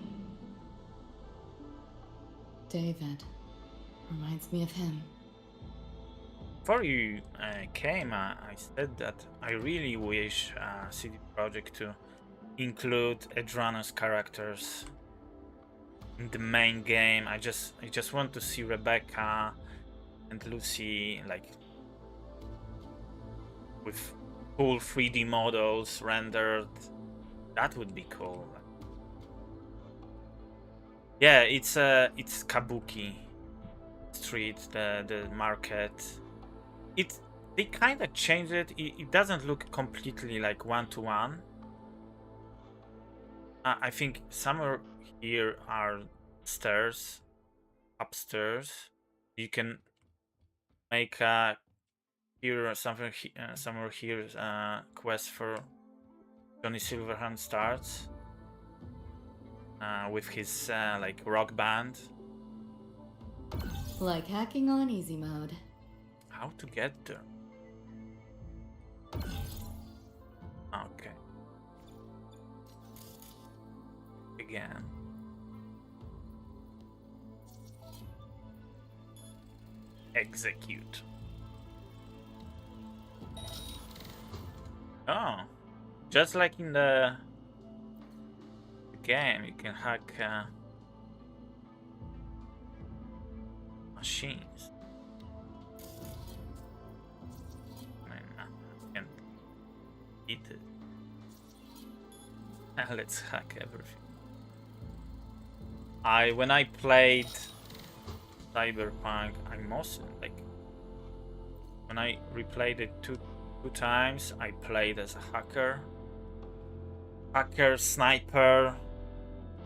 David. Reminds me of him. Before you came, I said that I really wish CD Projekt to include Edgerunners characters in the main game. I just want to see Rebecca and Lucy like with full 3D models rendered. That would be cool. Yeah, it's Kabuki Street, the market. They kind of changed it. It doesn't look completely like one-to-one. I think somewhere here are stairs, upstairs. You can make a here somewhere here quest for Johnny Silverhand starts with his like rock band. Like hacking on easy mode. How to get there? Okay. Again. Execute. Oh, just like in the game, you can hack machines. I can't eat it. Let's hack everything. When I played Cyberpunk, I mostly like when I replayed it two times, I played as a hacker, sniper,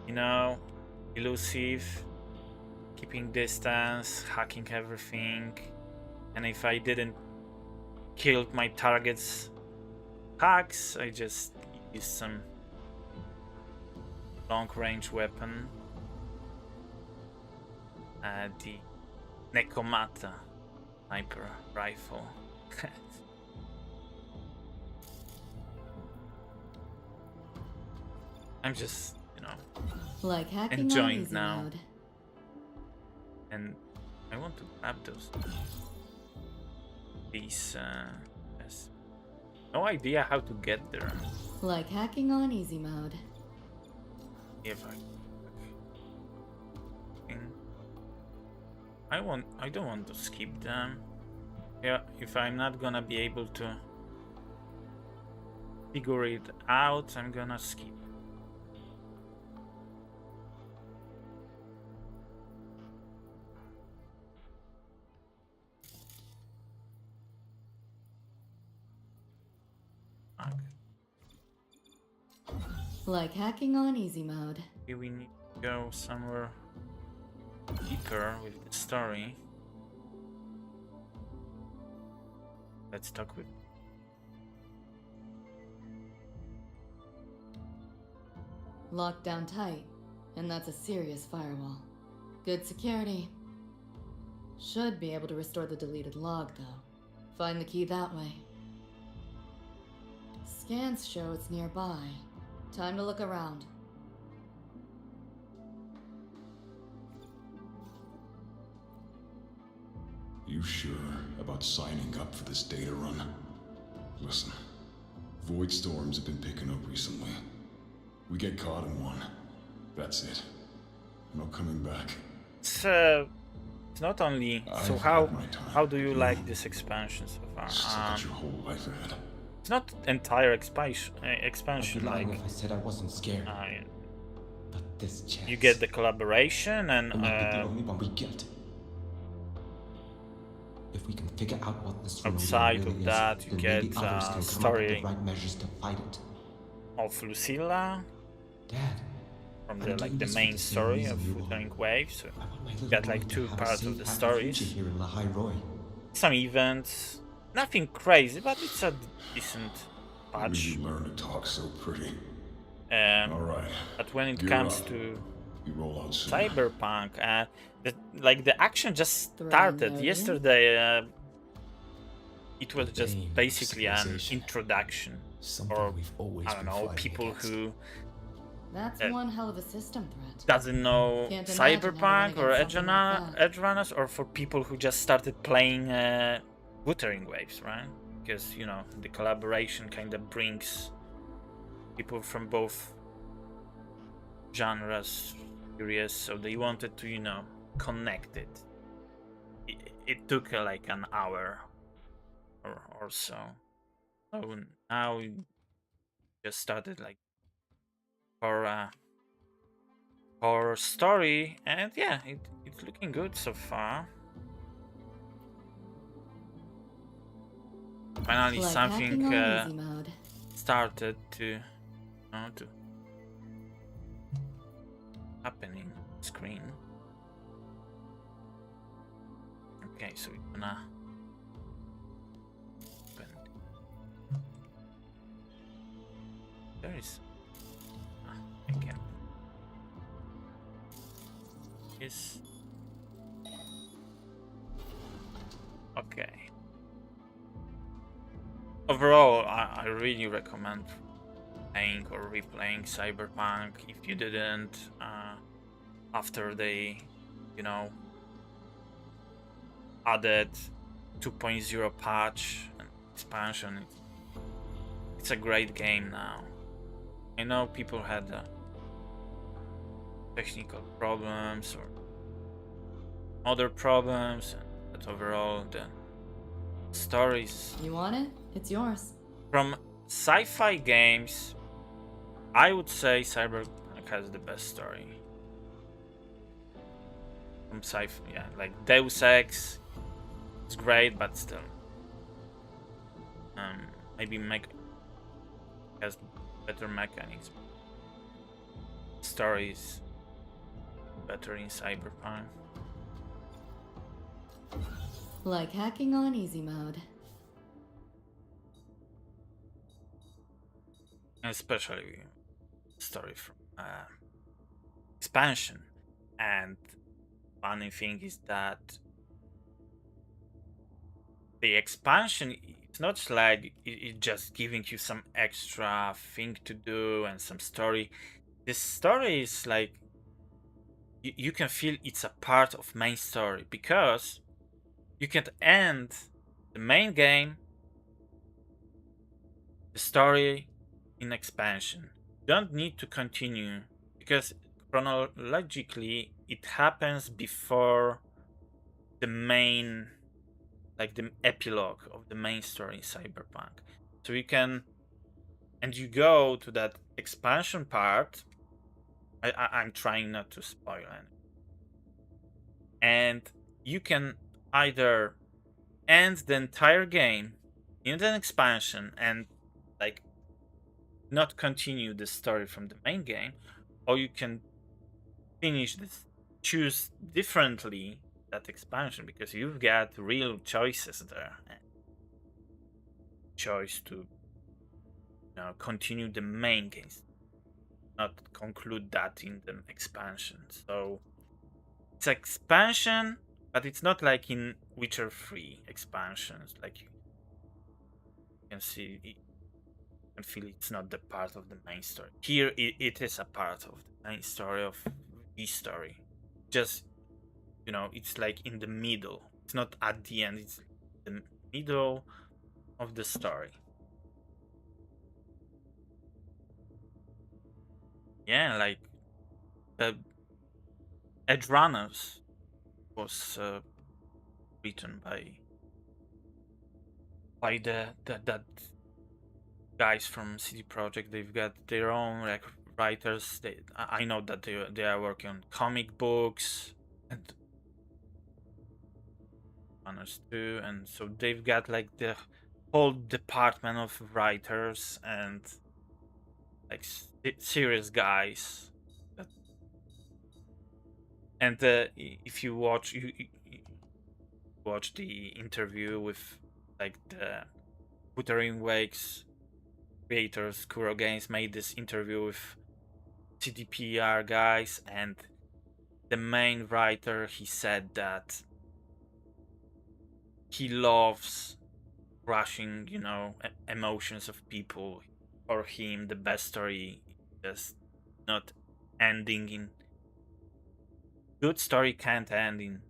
you know, elusive, keeping distance, hacking everything, and if I didn't kill my target's hacks, I just used some long-range weapon. The Nekomata sniper rifle. I'm just, you know, Like hacking on enjoying easy now. mode. And I want to grab those. These. Yes. No idea how to get there. Like hacking on easy mode. If I don't want to skip them. Yeah, if I'm not gonna be able to figure it out, I'm gonna skip. Like hacking on easy mode. Maybe we need to go somewhere deeper with the story. Let's talk with. Locked down tight, and that's a serious firewall. Good security. Should be able to restore the deleted log, though. Find the key that way. Scans show it's nearby. Time to look around. You sure about signing up for this data run? Listen, void storms have been picking up recently. We get caught in one. That's it. No coming back. It's not only. So how do you like this expansion so far? Such your whole life ahead. It's not entire expansion. I'd be lying if I said I wasn't scared. But this chance. You get the collaboration and. It might be the only one we get. If we can figure out what this outside really of that, is, you then get maybe others can come up with story the right measures to fight it. Of Lucilla. Dad. From the main story of Wuthering Waves. So you got like two parts of the stories. Here in Lahairoi. Some events. Nothing crazy, but it's a decent patch. You learn to talk so pretty. All right. But when it You're comes up. to You roll out soon. Cyberpunk, the action just started yesterday. It was just basically an introduction, or I don't know, people who That's one hell of a system threat. doesn't know Can't imagine Cyberpunk or having something like that. Edgerunners, or for people who just started playing Wuthering Waves, right? Because you know the collaboration kind of brings people from both genres curious, so they wanted to connect it. It took like an hour or so. So now we just started like horror story, and yeah, it's looking good so far. Finally, Like something hacking on easy mode. started to happening on screen. Okay, so we're gonna open. There is. I can. Yes. Okay. Overall, I really recommend playing or replaying Cyberpunk if you didn't after they, added 2.0 patch and expansion. It's a great game now. I know people had technical problems or other problems, but overall the stories. You want it? It's yours. From sci-fi games, I would say Cyberpunk has the best story. From sci-fi, yeah, like Deus Ex, it's great, but still, maybe has better mechanics. Stories better in Cyberpunk. Like hacking on easy mode. Especially story from expansion. And funny thing is that the expansion, it's not like it's just giving you some extra thing to do and some story. This story is like you can feel it's a part of main story, because you can end the main game, the story, in expansion. You don't need to continue, because chronologically it happens before the main, like the epilogue of the main story in Cyberpunk. So you can, and you go to that expansion part. I'm trying not to spoil anything. And you can either end the entire game in an expansion and like not continue the story from the main game, or you can finish this, choose differently that expansion, because you've got real choices there. Choice to continue the main game, not conclude that in the expansion. So it's expansion, but it's not like in Witcher 3 expansions. Like you can see, you can feel it's not the part of the main story. Here, it is a part of the main story of the story. Just, it's like in the middle. It's not at the end. It's the middle of the story. Yeah, like the Edgerunners was written by that guys from CD Projekt. They've got their own like writers. I know that they are working on comic books and others too, and so they've got like the whole department of writers and like serious guys. And if you watch watch the interview with like the Wuthering Waves creators, Kuro Games made this interview with CDPR guys, and the main writer, he said that he loves crushing, emotions of people. For him, the best story is not ending in good story can't end in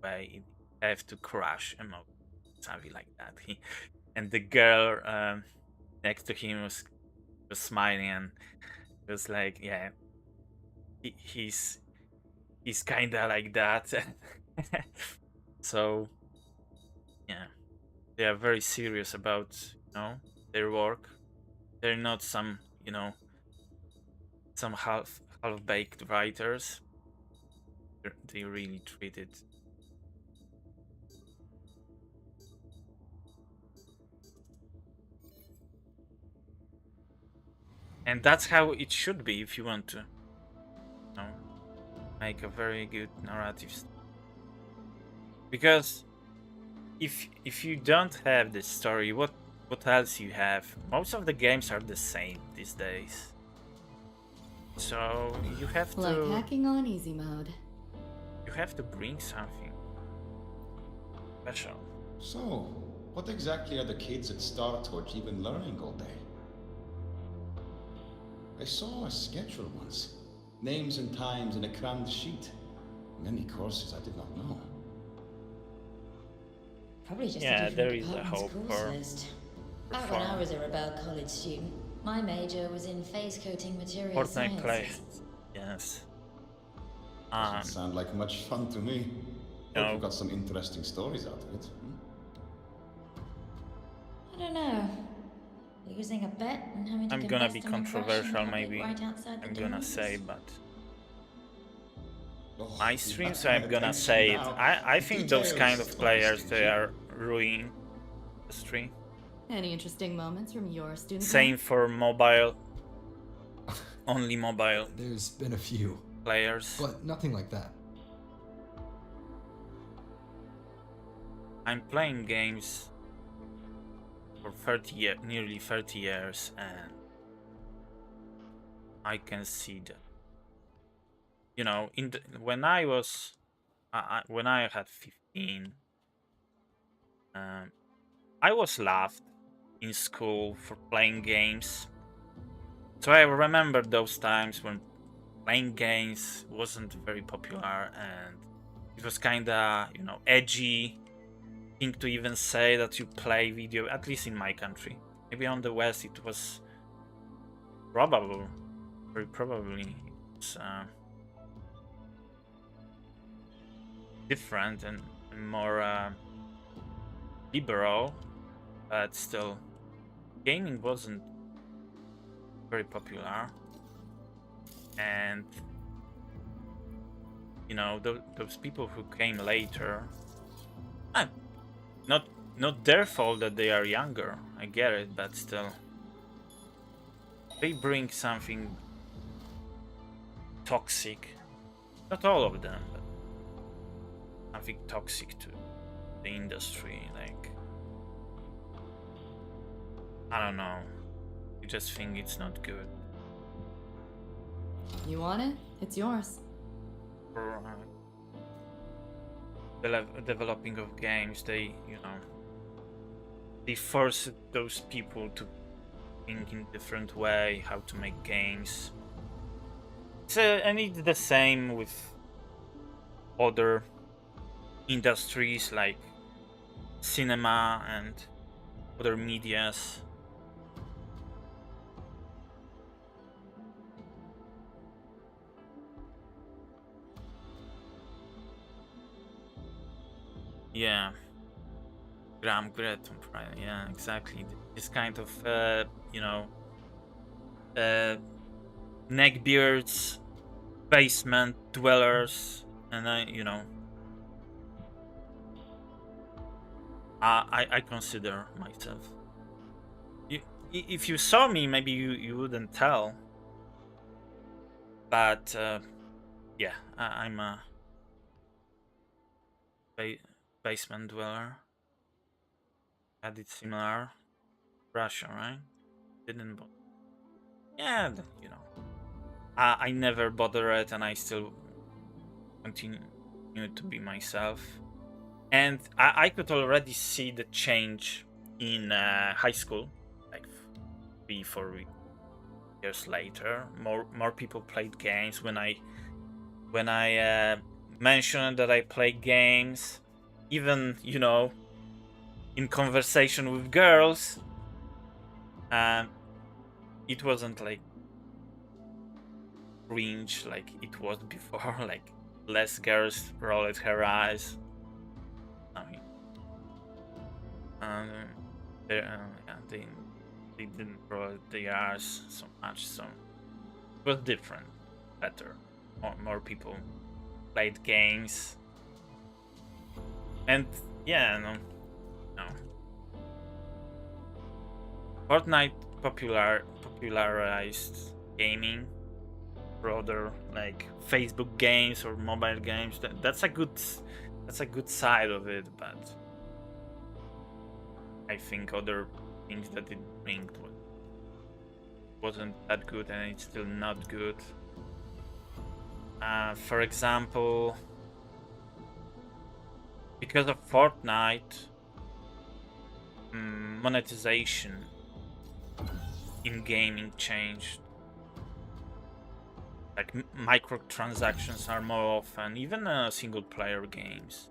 way. It have to crush emotions, something like that. And the girl next to him was smiling, and it was like, yeah, he's kind of like that. So yeah, they are very serious about their work. They're not some some half-baked writers. They really treat it. And that's how it should be if you want to make a very good narrative story. Because if you don't have this story, what else you have? Most of the games are the same these days. So you have to, like hacking on easy mode. You have to bring something special. So, what exactly are the kids at StarTorch even learning all day? I saw a schedule once. Names and times in a crammed sheet. Many courses I did not know. Probably just Yeah, a different there is a department's hope course for list. Back when I was a Rebel college student, my major was in phase coating material Fortnite play. sciences. Yes. Doesn't sound like much fun to me. Hope you got some interesting stories out of it. I don't know. Losing a bet and having to I'm gonna be controversial, maybe. Right outside the I'm gonna doors. say, but Oh, my stream, so I'm gonna say it. I think those kind of players, they are ruining the stream. Any interesting moments from your student? Same for mobile. Only mobile. There's been a few players, but nothing like that. I'm playing games for nearly 30 years, and I can see that. When I was, when I had 15, I was laughed in school for playing games. So I remember those times when playing games wasn't very popular, and it was kinda, edgy thing to even say that you play video, at least in my country. Maybe on the West it was probable, very probably it's different and more liberal, but still, gaming wasn't very popular, and those people who came later, not their fault that they are younger. I get it, but still, they bring something toxic. Not all of them, but something toxic to the industry. Like, I don't know. You just think it's not good. You want it? It's yours. For developing of games, they force those people to think in different way how to make games. And it's the same with other industries like cinema and other medias. Yeah, Graham Greton, right? Yeah, exactly. This kind of, neckbeards, basement dwellers, and I consider myself. If you saw me, maybe you wouldn't tell, but yeah, I'm a basement dweller. Had it similar. Russia, right? Didn't bother. Yeah, I never bothered, and I still continue to be myself. And I could already see the change in high school, like 3-4 years later. More people played games. When I mentioned that I play games, even in conversation with girls, it wasn't like cringe like it was before. Like, less girls rolled her eyes. They didn't roll their eyes so much, so it was different, better. More people played games, and yeah, no. Fortnite popularized gaming for other like Facebook games or mobile games. That's a good side of it, but I think other things that it brings wasn't that good, and it's still not good. For example, because of Fortnite, monetization in gaming changed. Like, microtransactions are more often, even single player games.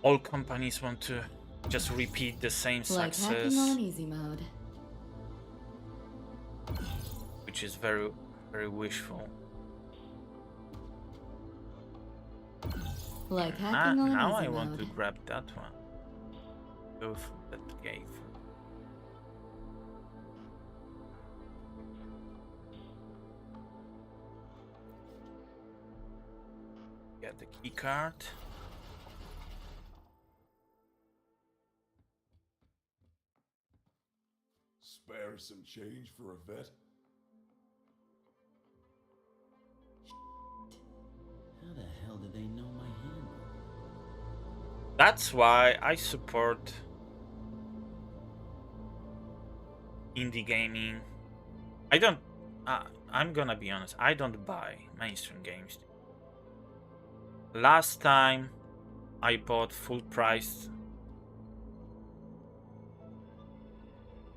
All companies want to just repeat the same Like success, hacking on easy mode. which is very, very wishful. Like hacking on Now easy I want mode. to grab that one. Go for that gate. Get the key card. Spare some change for a vet? How the hell did they know my handle? That's why I support indie gaming. I don't. I'm gonna be honest. I don't buy mainstream games. Last time I bought full-priced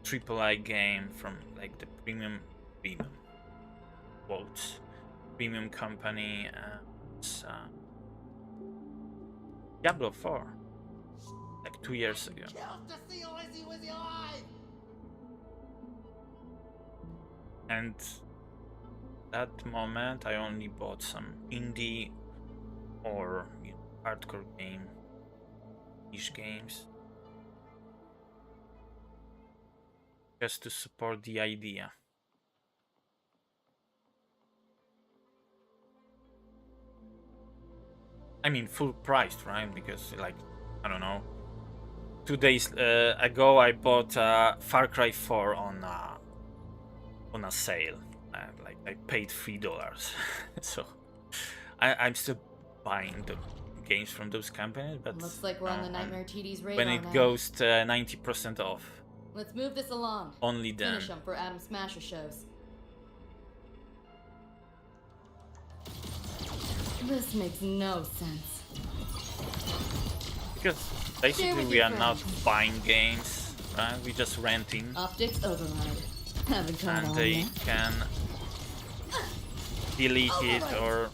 AAA game from like the premium. quotes, premium company. It's, Diablo 4, like 2 years ago. And that moment, I only bought some indie or hardcore niche games, just to support the idea. I mean, full priced, right? Because, like, I don't know, 2 days ago I bought Far Cry 4 on a sale. Like, I paid $3, so I'm still buying the games from those companies. But looks like we're on the Nightmare TD's radar when it now. goes to 90% off, Let's move this along. only then. Finish them for Adam Smasher shows. This makes no sense. Because basically we are not buying games, right? We're just renting. Optics override. Haven't tried And all they yet. can delete it or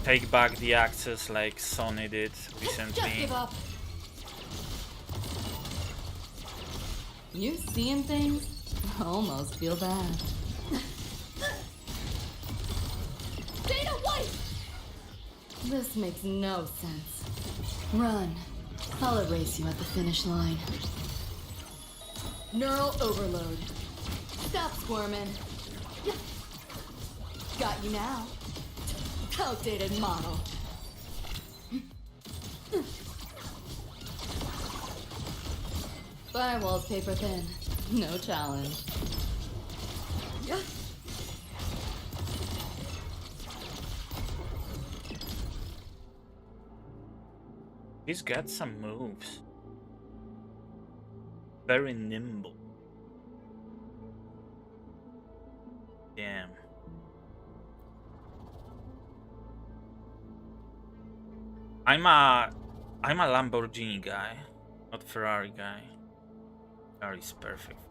take back the access like Sony did Just recently. give up. You seeing things? I almost feel bad. Data White! This makes no sense. Run. I'll erase you at the finish line. Neural overload. Stop squirming. Got you now. Outdated model. Firewall's paper thin. No challenge. He's got some moves. Very nimble. Damn. I'm a Lamborghini guy, not Ferrari guy. Ferrari's perfect.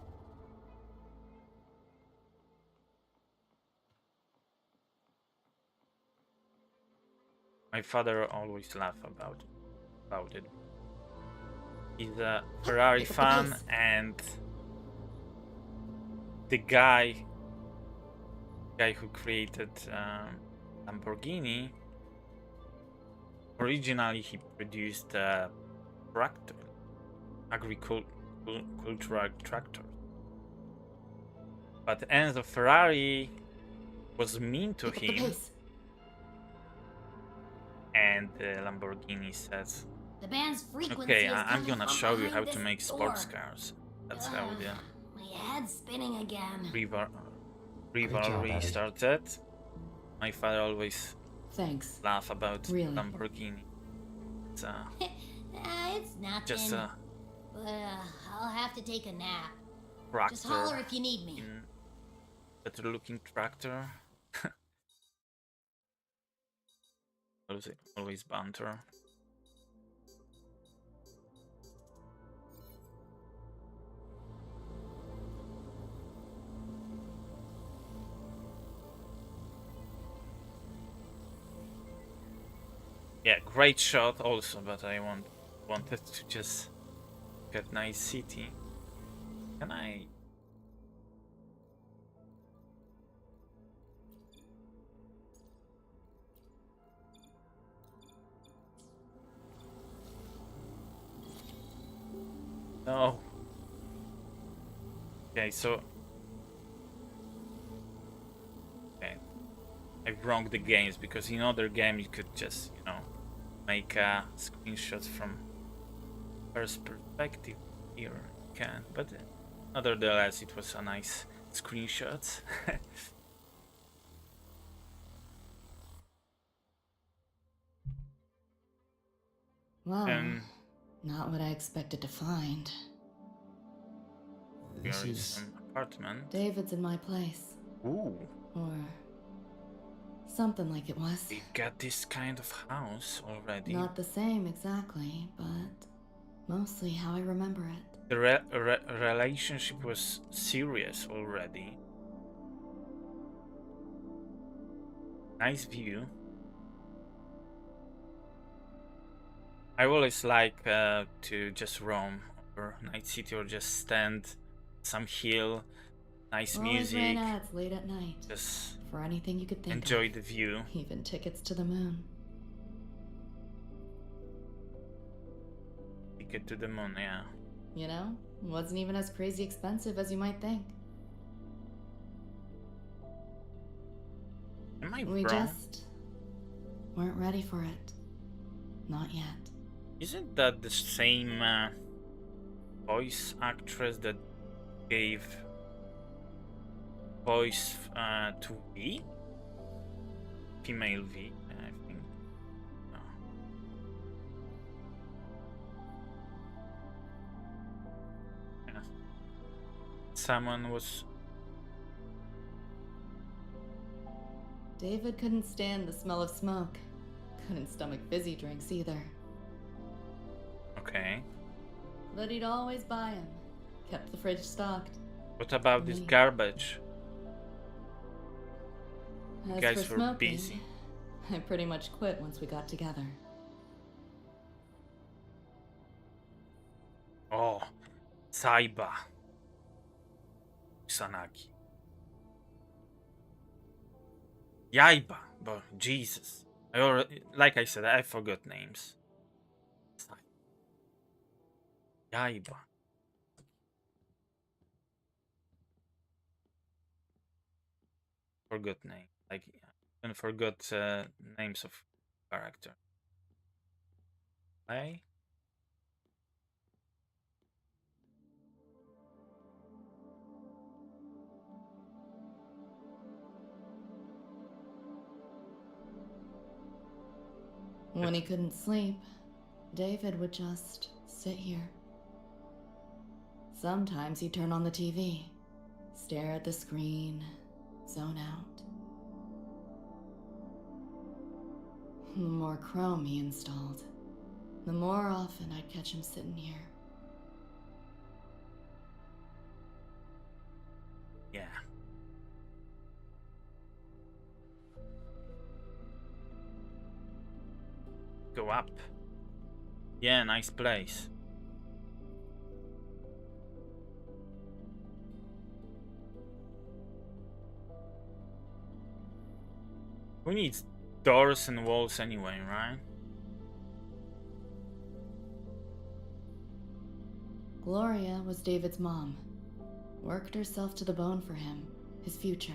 My father always laugh about it. He's a Ferrari fan, and the guy who created Lamborghini, originally he produced a tractor, agricultural tractor. But Enzo Ferrari was mean to him, and Lamborghini says, The band's frequency okay, is I'm coming gonna from show you behind how to this make door. sports cars. That's how the My head's spinning again. rivalry started. My father always Thanks. laugh about Really? Lamborghini. It's It's nothing. just a But I'll have to take a nap. tractor. Just holler if you need me. Better looking tractor. Always banter. Yeah, great shot also, but I wanted to just get nice city. Can I? No. Okay, so okay, I wronged the games because in other game you could just, make screenshots from first perspective. Here you can, but nevertheless it was a nice screenshot. Wow. Not what I expected to find. Here is some apartment. David's in my place. Ooh. Or something like it was. We got this kind of house already. Not the same exactly, but mostly how I remember it. The relationship was serious already. Nice view. I always like to just roam over Night City or just stand some hill, nice Always music, ran ads late at night. just for anything you could think enjoy of. the view. Even tickets to the moon. Ticket to the moon, yeah. You know, wasn't even as crazy expensive as you might think. Am I We wrong? just weren't ready for it. Not yet. Isn't that the same voice actress that gave voice to V? Female V, I think. No. Yeah. Someone was. David couldn't stand the smell of smoke. Couldn't stomach fizzy drinks either. Okay. But he'd always buy him. Kept the fridge stocked. What about this garbage? You As guys for were smoking, busy. I pretty much quit once we got together. Oh, Saiba. Sanaki. Yaiba. But Jesus. Like I said, I forgot names. Yaiba. Forgot name. Like, I forgot names of character. Play. When he couldn't sleep, David would just sit here. Sometimes he'd turn on the TV, stare at the screen, zone out. The more Chrome he installed, the more often I'd catch him sitting here. Yeah. Go up. Yeah, nice place. Who needs doors and walls anyway, right? Gloria was David's mom. Worked herself to the bone for him, his future.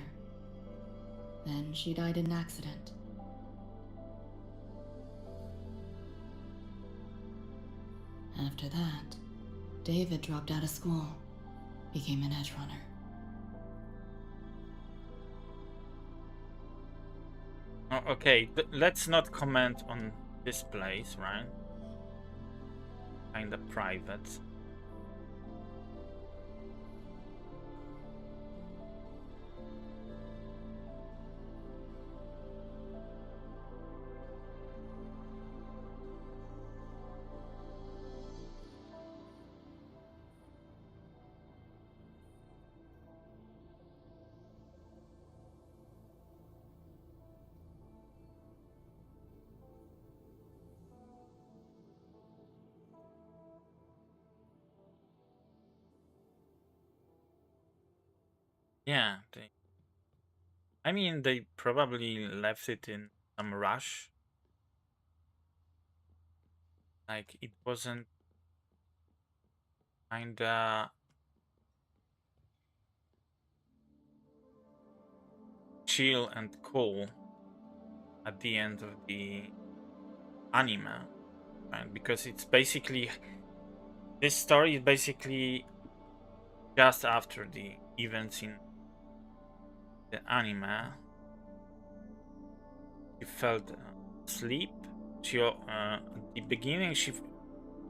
Then she died in an accident. After that, David dropped out of school, became an Edgerunner. Oh, okay, let's not comment on this place, right? Kinda private. Yeah, I mean, they probably left it in some rush. Like, it wasn't kinda chill and cool at the end of the anime, right? Because it's basically, this story is basically just after the events in the anime. She felt asleep. She at the beginning she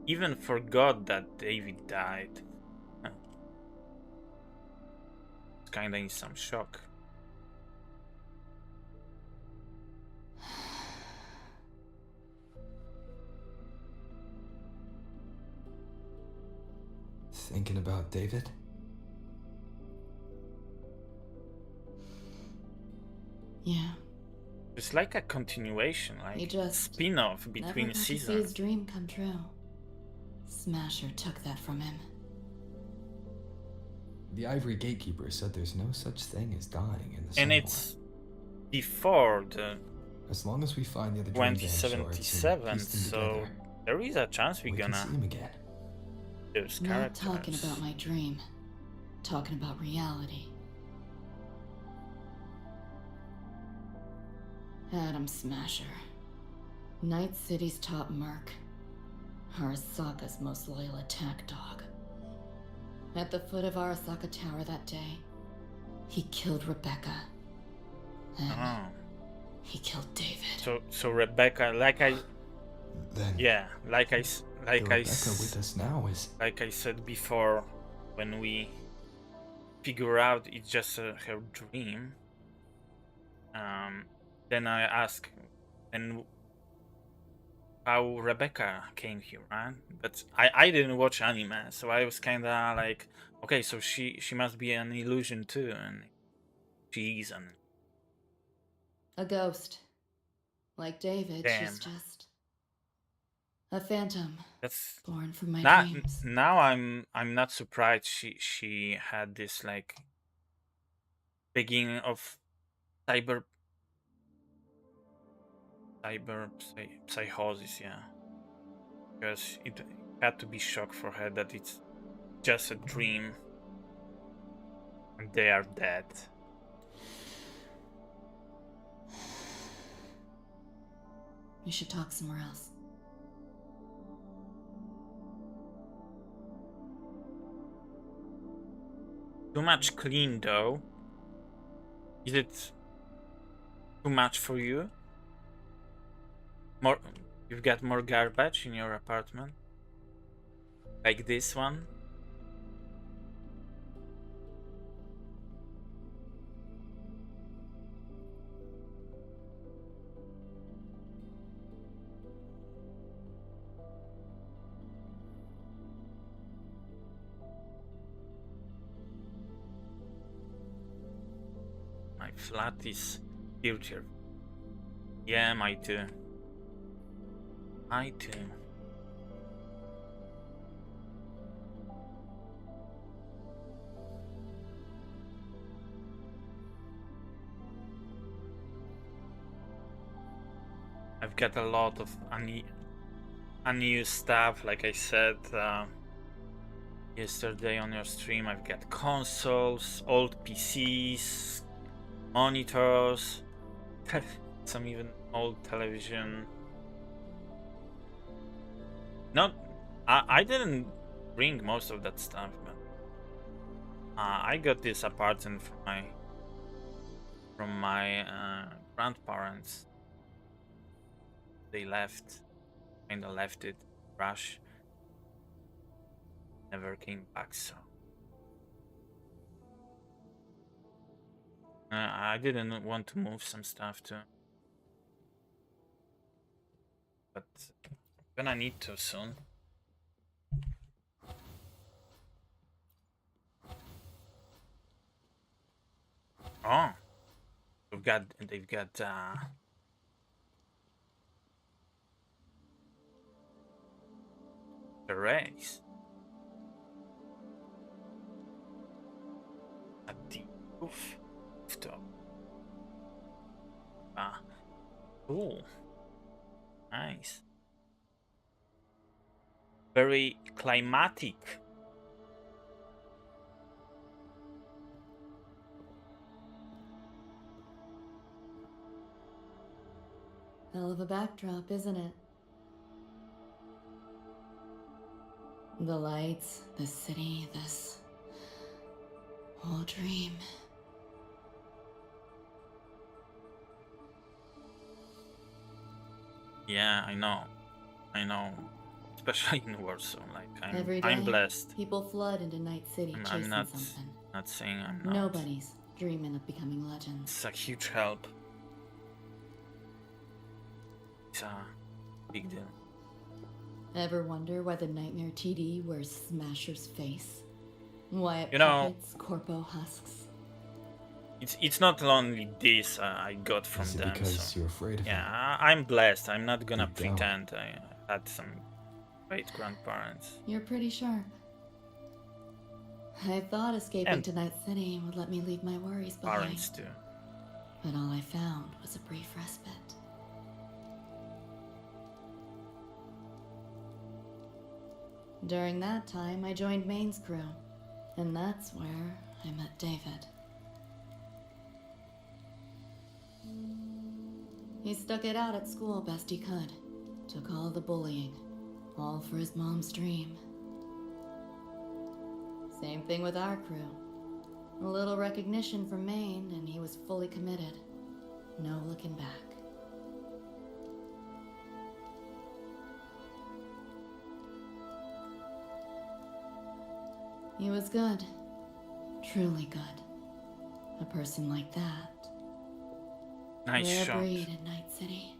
even forgot that David died. It's kinda in some shock. Thinking about David? Yeah. It's like a continuation, He like just spin-off never between got to see his seasons. dream come true. Smasher took that from him. The Ivory Gatekeeper said there's no such thing as dying in the And Sun it's before the War. As long as we find the other Dream Band shards and 2077, piece them so together, there is a chance we we're can gonna see him again. those Not characters. talking about my dream. Talking about reality. Adam Smasher. Night City's top merc. Arasaka's most loyal attack dog. At the foot of Arasaka Tower that day, he killed Rebecca. Then Oh. he killed David. So Rebecca, like I, Then yeah, like I, the Rebecca with us now is like I said before, when we figure out it's just her dream, then I ask, and how Rebecca came here, right? But I didn't watch anime, so I was kind of like, okay, so she must be an illusion too, and she isn't. A ghost. Like David, Damn. she's just a phantom That's born from my now. dreams. Now I'm not surprised she had this like beginning of psychosis, yeah, because it had to be shock for her that it's just a dream and they are dead. We should talk somewhere else. Too much clean though. Is it too much for you? More, you've got more garbage in your apartment? Like this one? My flat is dirtier. Yeah, my too. I too. I've got a lot of unused stuff, like I said yesterday on your stream. I've got consoles, old PCs, monitors, some even old television. Not, I didn't bring most of that stuff, but I got this apartment from my grandparents. They kinda left it, rush. Never came back, so I didn't want to move some stuff too, but I'm gonna need to soon. Oh, they've got the race at the rooftop. Cool, nice, very climatic. Hell of a backdrop, isn't it? The lights, the city, this whole dream. Yeah, I know. Especially in Warsaw, like Every day, I'm blessed. people flood into Night City chasing I'm not something. not saying I'm not. Nobody's dreaming of becoming legends. It's a huge help. It's a big deal. Ever wonder why the Nightmare TD wears Smasher's face? Why it You know- puppets Corpo husks? It's not only this I got from Is it them. because So you're afraid of yeah, him? I'm blessed. I'm not gonna Deep down. pretend I had some great grandparents. You're pretty sharp. I thought escaping And to Night City would let me leave my worries behind. Parents too. But all I found was a brief respite. During that time, I joined Maine's crew, and that's where I met David. He stuck it out at school best he could, took all the bullying, all for his mom's dream. Same thing with our crew. A little recognition from Maine, and he was fully committed. No looking back. He was good. Truly good. A person like that. Nice Rare shot. breed in Night City.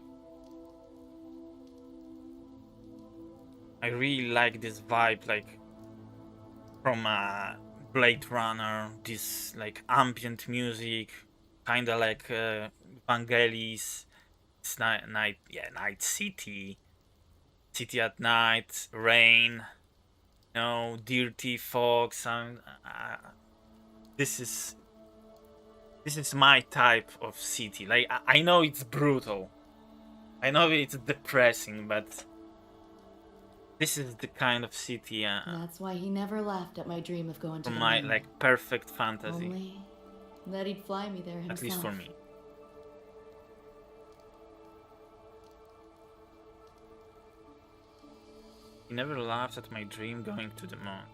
I really like this vibe, like from Blade Runner. This like ambient music, kind of like Vangelis. It's night city, city at night, rain. No, dirty fog. This is my type of city. Like I know it's brutal, I know it's depressing, but this is the kind of city That's why he never laughed at my dream of going to from the my moon. like perfect fantasy. Only that he'd fly me there himself. At least for me. He never laughed at my dream going to the moon.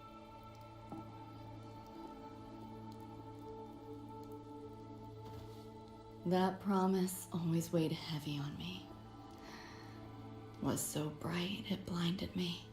That promise always weighed heavy on me. Was so bright it blinded me.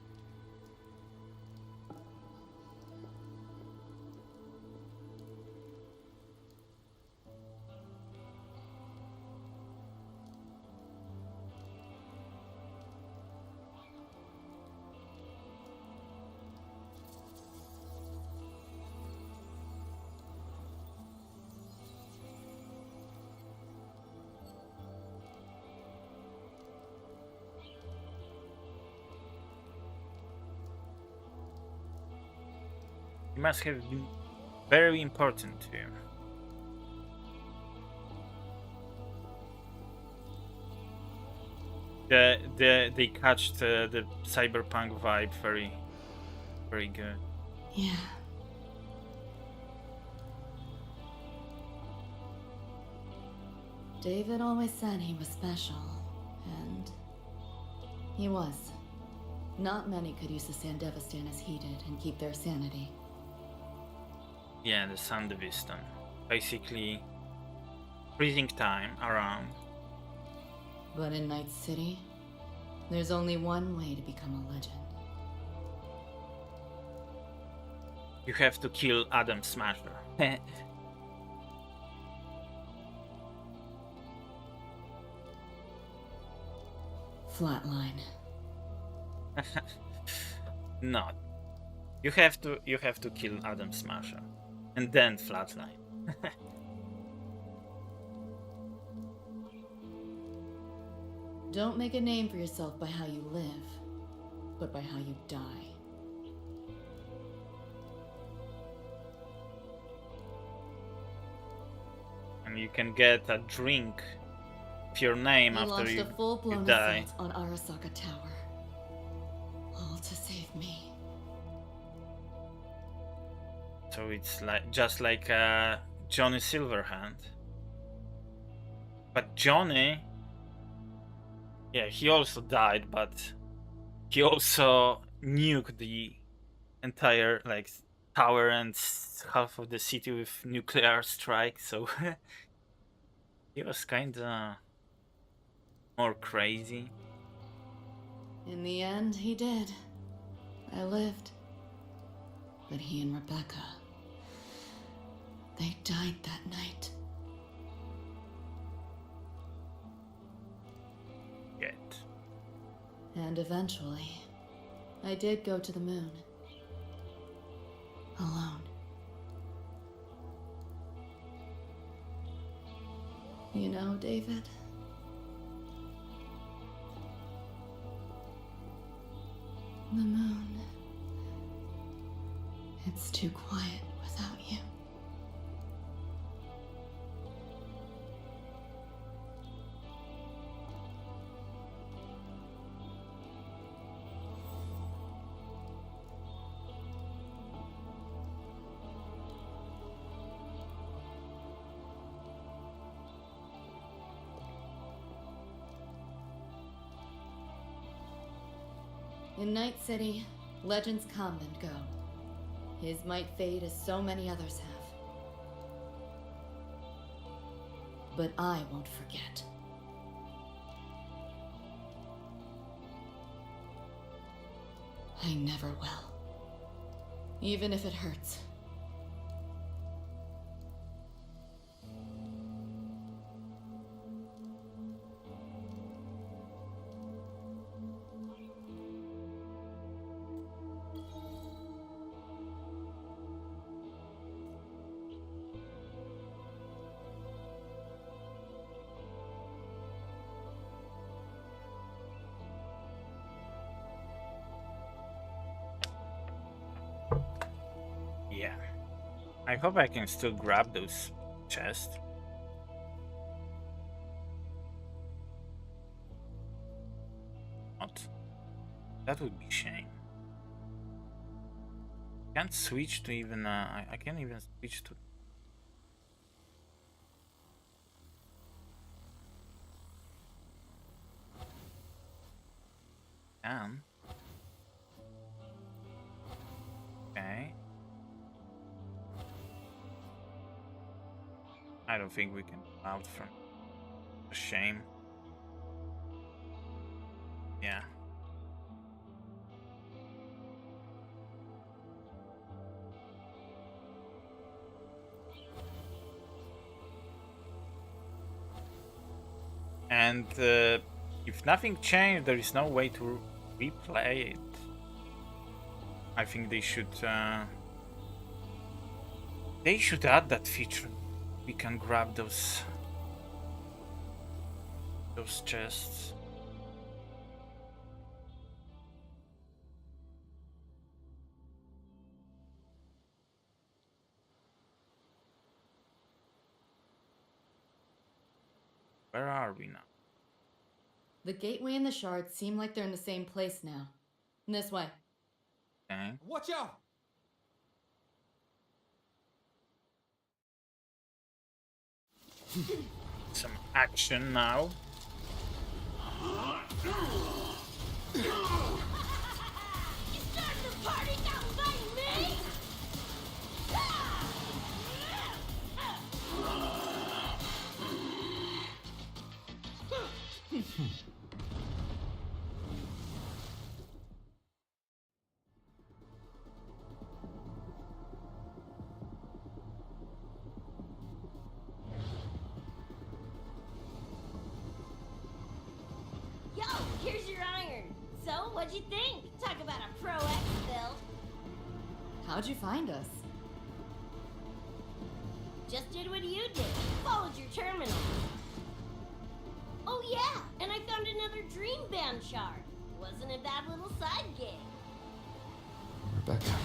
He must have been very important to you. They catched the cyberpunk vibe very good. Yeah. David always said he was special, and he was. Not many could use the Sandevistan as he did and keep their sanity. Yeah, the Sandevistan. Basically, freezing time around. But in Night City, there's only one way to become a legend. You have to kill Adam Smasher. Flatline. Not. You have to kill Adam Smasher. And then flatline. Don't make a name for yourself by how you live, but by how you die. And you can get a drink of your name He after launched you a full-blown die. assault on Arasaka Tower. All to save me. So it's like just like Johnny Silverhand. But Johnny, yeah, he also died, but he also nuked the entire like tower and half of the city with nuclear strike. So he was kinda more crazy. In the end, he did. I lived. But he and Rebecca, they died that night. Yet. And eventually, I did go to the moon. Alone. You know, David? The moon. It's too quiet without you. In Night City, legends come and go. His might fade as so many others have. But I won't forget. I never will. Even if it hurts. Yeah. I hope I can still grab those chests. Not. That would be a shame. Can't switch to even I can't even switch to can. Okay. I don't think we can come out from a shame. Yeah. And if nothing changed, there is no way to replay it. I think they should add that feature. We can grab those chests. Where are we now? The gateway and the shards seem like they're in the same place now. This way. Okay. Watch out! Some action now. You started the party, now fighting me? Yo, here's your iron. So, what'd you think? Talk about a Pro X build. How'd you find us? Just did what you did. Followed your terminal. Oh yeah, and I found another dream band shard. Wasn't a bad little side gig. Rebecca.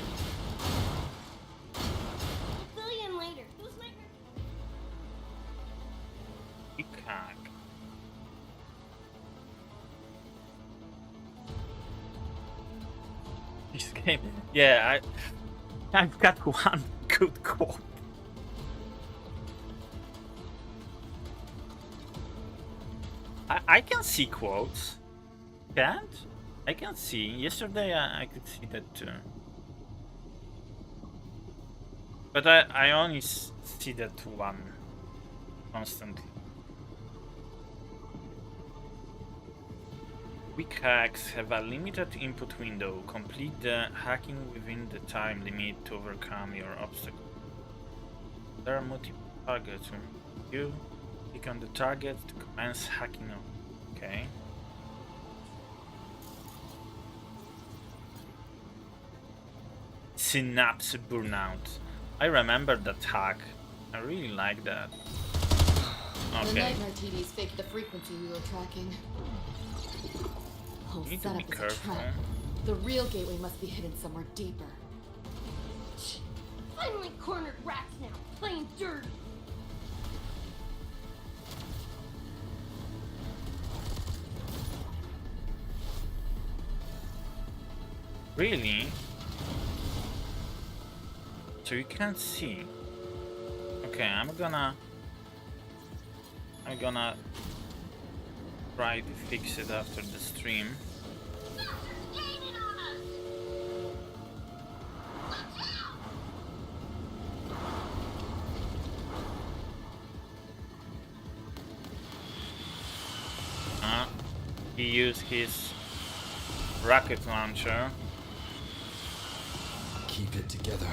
Fill you in later. Who's my... Peacock. This game, yeah, I've got one good quote. I can see quotes. Can't? I can see. Yesterday I could see that too. But I only see that one constantly. Quick hacks have a limited input window. Complete the hacking within the time limit to overcome your obstacle. There are multiple targets. You click on the target to commence hacking. Okay. Synapse burnout. I remember that hack. I really like that. The Okay. nightmare TVs faked the frequency we were tracking. Whole Need to be setup is a careful. trap. The real gateway must be hidden somewhere deeper. Finally cornered rats now, playing dirty. Really? So you can't see. Okay, I'm gonna try to fix it after the stream. He used his rocket launcher. Keep it together.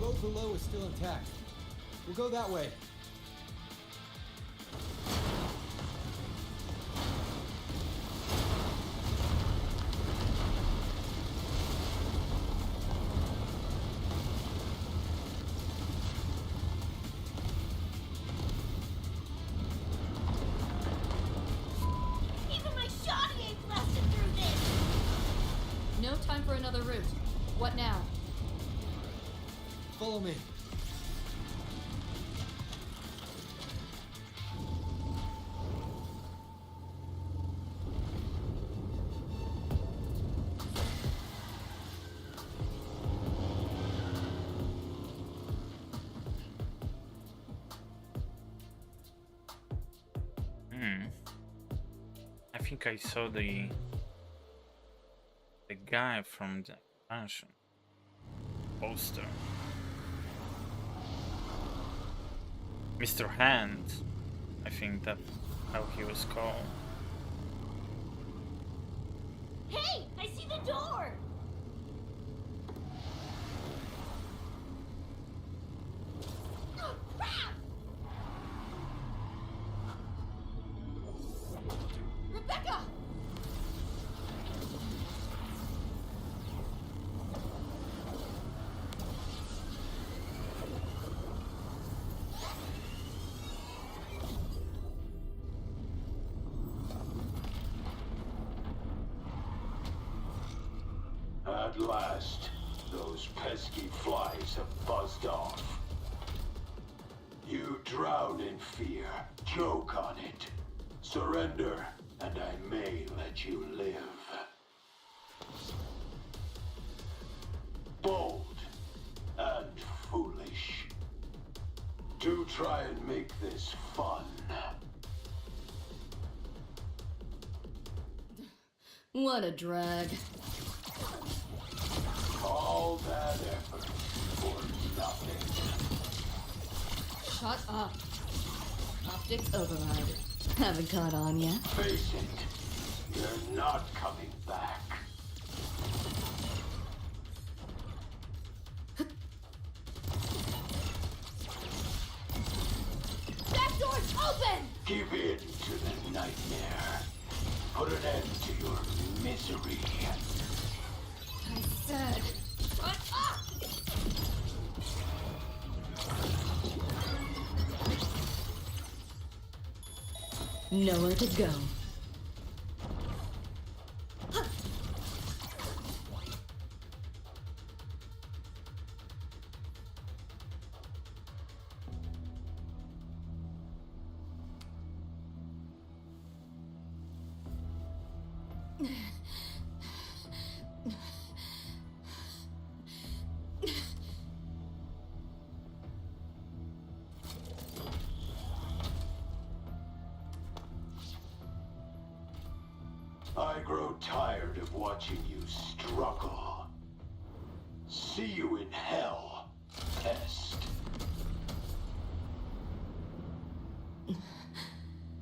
Road below is still intact. We'll go that way. Even my shoddy ain't blasted through this. No time for another route. What now? Follow me. I think I saw the guy from the expansion poster. Mr. Hand, I think that's how he was called. Hey, I see the door. Oh, crap! Rebecca! At last, those pesky flies have buzzed off. You drown in fear, choke on it. Surrender, and I may let you live. Bold and foolish. Do try and make this fun. What a drag. All that effort for nothing. Shut up. Optics override. Haven't caught on yet? Face it, you're not coming back. That door's open! Give in to the nightmare. Put an end to your misery. I said. Shut up! Nowhere to go. I grow tired of watching you struggle. See you in hell, pest.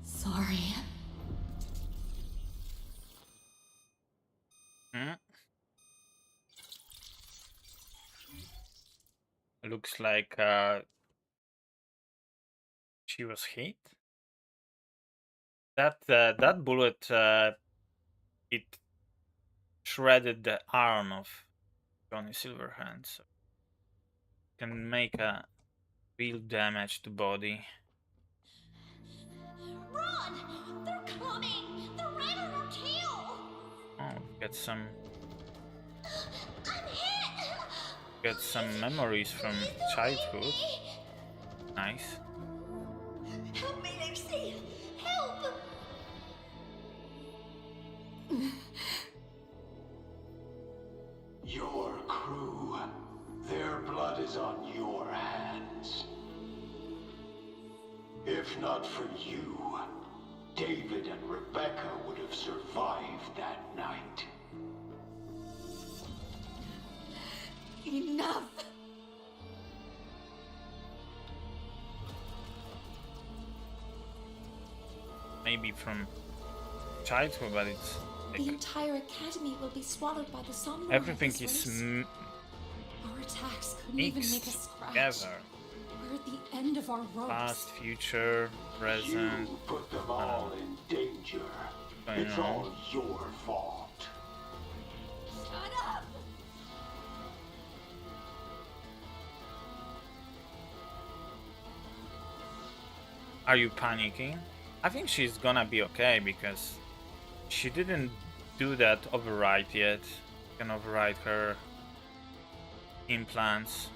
Sorry. looks like she was hit. That bullet it shredded the arm of Johnny Silverhand, so can make a real damage to body. Run! They're coming! They're right on our tail! Oh, get some I'm hit! get some memories from childhood. Nice. Help me, Lucy! Help! Your crew, their blood is on your hands. If not for you, David and Rebecca would have survived that night. Enough! Maybe from childhood, but it's The like entire academy will be swallowed by the sunrise. everything is Our attacks couldn't even make us mixed scratch. together. We're at the end of our ropes. Past, future, present. You put them all in danger. I It's know. all your fault. Shut up! Are you panicking? I think she's gonna be okay because she didn't do that override yet. You can override her implants.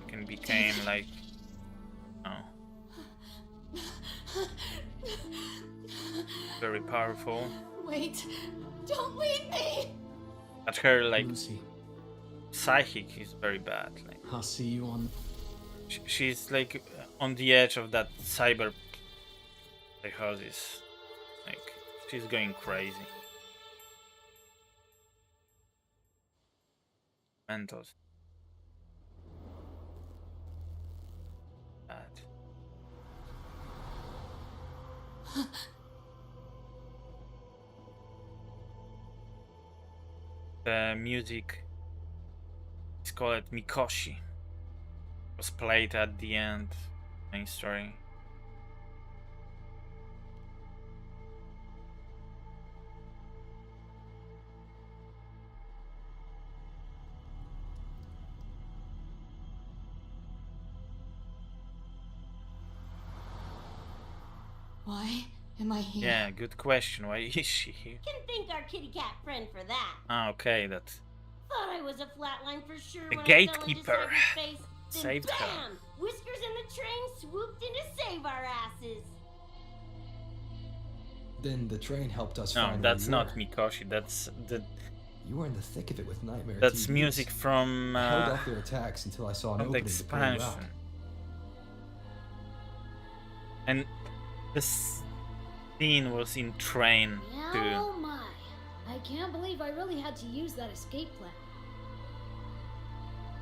You can become like very powerful. Wait, don't leave me! But her like Lucy, psychic is very bad. Like I'll see you on. she's like on the edge of that cyber psychosis. Like she's going crazy. Mentos. Bad. The music is called Mikoshi. Was played at the end. Main story. Why am I here? Yeah, good question. Why is she here? Can thank our kitty cat friend for that. Ah, okay, that's Thought I was a flatline for sure The when gatekeeper I fell into cyberspace. Then saved her. bam! Whiskers and the train swooped in to save our asses. Then the train helped us no, find that's where not Mikoshi. That's you were in the thick of it with Nightmare that's TVs. music from I held off their attacks until I saw an from the opening to pull you out. expansion. And this scene was in train too. Oh my. I can't believe I really had to use that escape plan.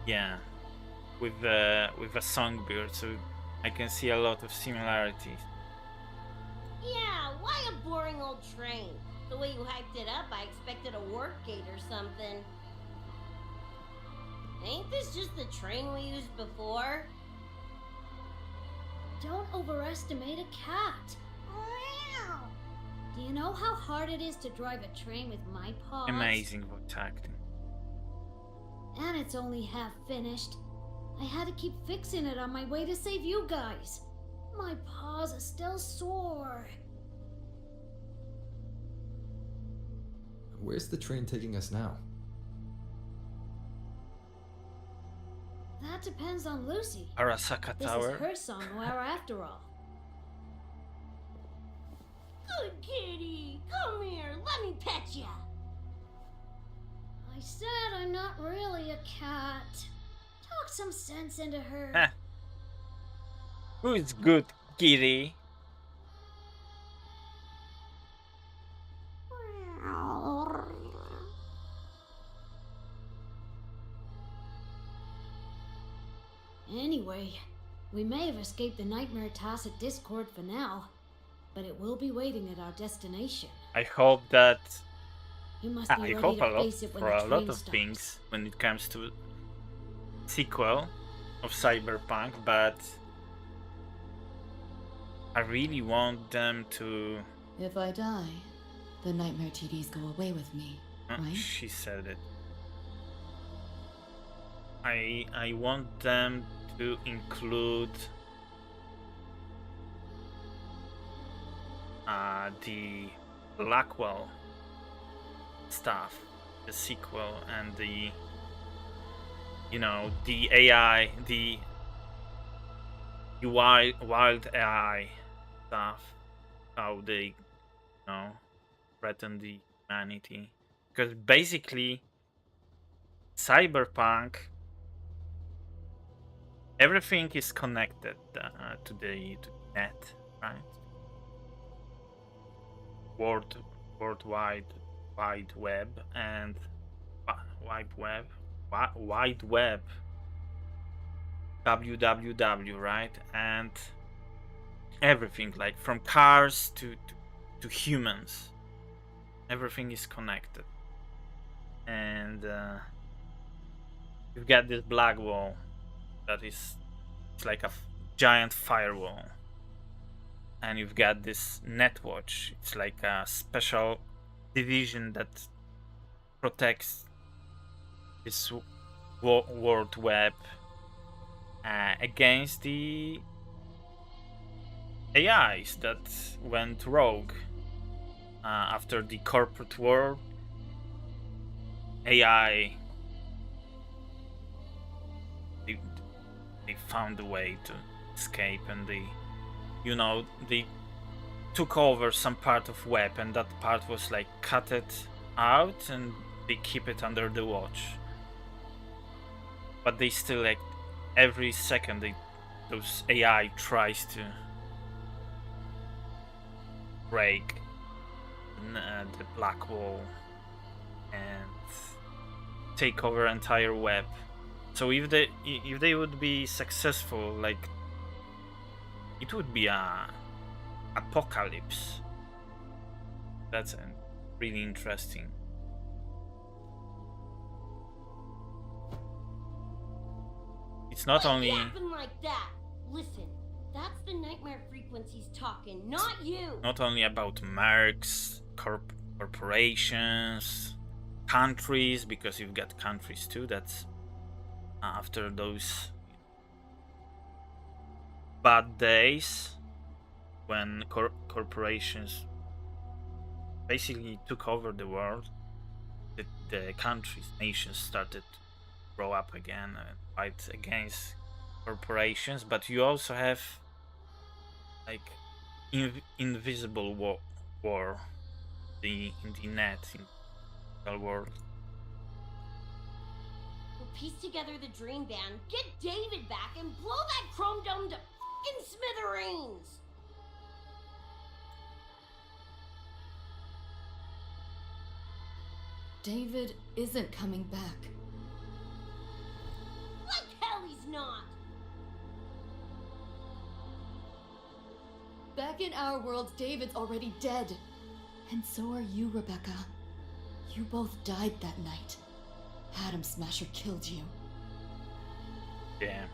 Yeah, with a songbird, so I can see a lot of similarities. Yeah, why a boring old train? The way you hyped it up, I expected a work gate or something. Ain't this just the train we used before? Don't overestimate a cat. Do you know how hard it is to drive a train with my paws? Amazing voice acting. And it's only half finished. I had to keep fixing it on my way to save you guys. My paws are still sore. Where's the train taking us now? That depends on Lucy. Arasaka This Tower. is her somewhere after all. Good kitty, come here, let me pet ya. I said I'm not really a cat. Talk some sense into her. Heh. Who is good, kitty? Anyway, we may have escaped the Nightmare Tacit Discord for now, but it will be waiting at our destination. I hope that You must be I ready hope to a lot face it when for the a lot train of stops. things when it comes to sequel. of Cyberpunk, but I really want them to. If I die, the nightmare TDs go away with me, right? She said it. I want them to include the Blackwell stuff, the sequel, and the the AI, the wild AI stuff, how they threaten the humanity, because basically Cyberpunk, everything is connected to the net, right? Worldwide wide web and wide web www, right? And everything, like from cars to humans, everything is connected. And you've got this black wall that is, it's like a giant firewall, and you've got this netwatch. It's like a special division that protects this world web against the AIs that went rogue after the corporate war. AI, they found a way to escape, and they took over some part of web, and that part was like cut it out, and they keep it under the watch. But they still, like, every second those AI tries to break the black wall and take over entire web. So if they would be successful, like, it would be a apocalypse. That's really interesting. It's not only yapping like that. Listen, that's the nightmare frequencies talking, not you. Not only about mercs, corporations, countries, because you've got countries too. That's after those bad days when corporations basically took over the world. The countries, nations started to grow up again and fight against corporations. But you also have, like, invisible war in the net, in the world. We'll piece together the dream band, get David back, and blow that chrome dome to fucking smithereens. David isn't coming back. Like hell he's not. Back in our world, David's already dead. And so are you, Rebecca. You both died that night. Atom Smasher killed you. Damn.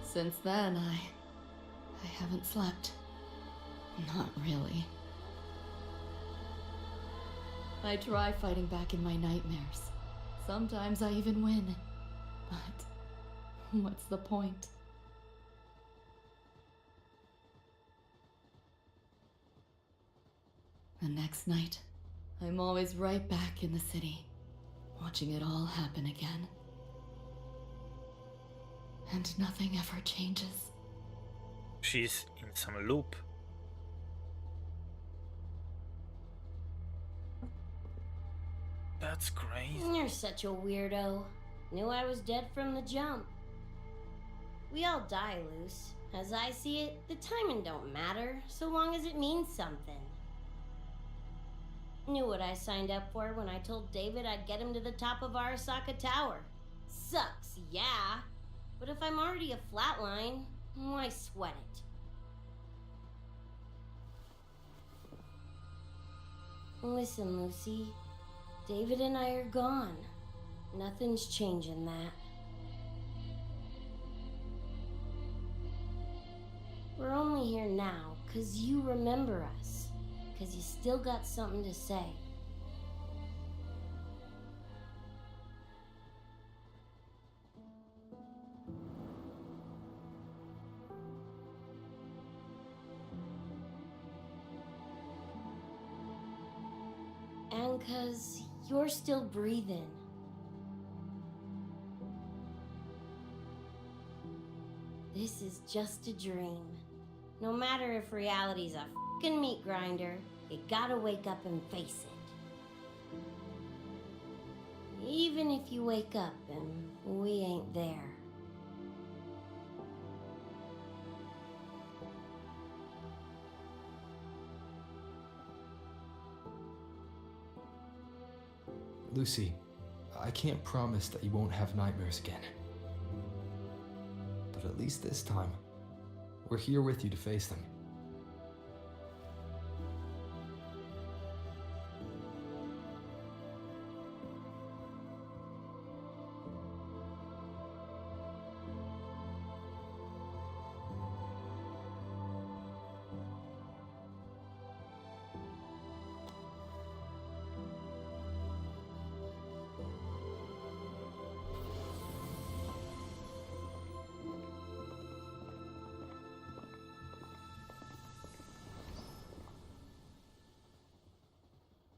Since then, I haven't slept. Not really. I try fighting back in my nightmares. Sometimes I even win. But what's the point? The next night, I'm always right back in the city, watching it all happen again. And nothing ever changes. She's in some loop. That's crazy. You're such a weirdo. Knew I was dead from the jump. We all die, Luce. As I see it, the timing don't matter, so long as it means something. Knew what I signed up for when I told David I'd get him to the top of Arasaka Tower. Sucks, yeah. But if I'm already a flatline, why sweat it? Listen, Lucy. David and I are gone. Nothing's changing that. We're only here now because you remember us. Because you still got something to say. And because you're still breathing. This is just a dream. No matter if reality's a f***ing meat grinder, you gotta wake up and face it. Even if you wake up and we ain't there. Lucy, I can't promise that you won't have nightmares again. But at least this time, we're here with you to face them.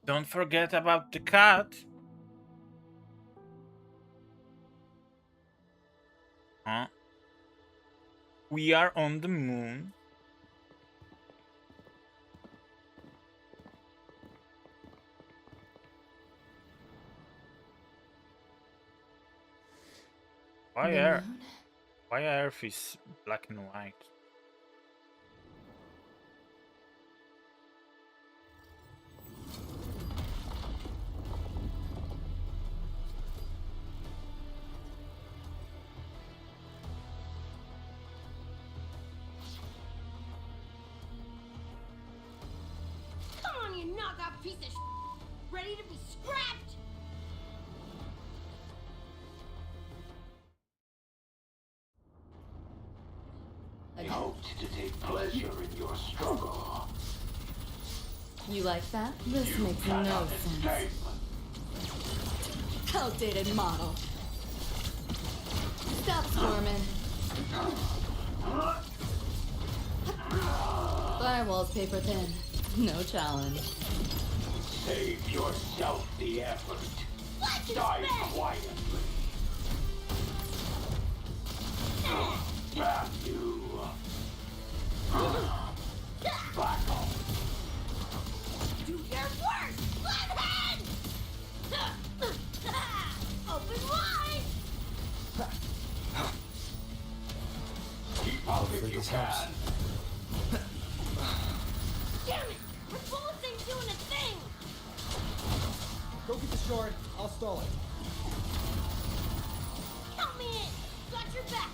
Don't forget about the cat. Huh? We are on the moon. Why Earth is black and white? Come on, you knockoff piece of shit! Ready to be scrapped? I hoped to take pleasure in your struggle. You like that? This You makes cannot no escape. sense. Outdated model. Stop swarming. Firewall's paper thin. No challenge. Save yourself the effort. Watch Die your spit! quietly. Back you. Back off. Do your worst! Left hand! Open wide! Keep out if you can. Damn it! My bullets ain't doing a thing! Go get the short. I'll stall it. Count me in! Got your back!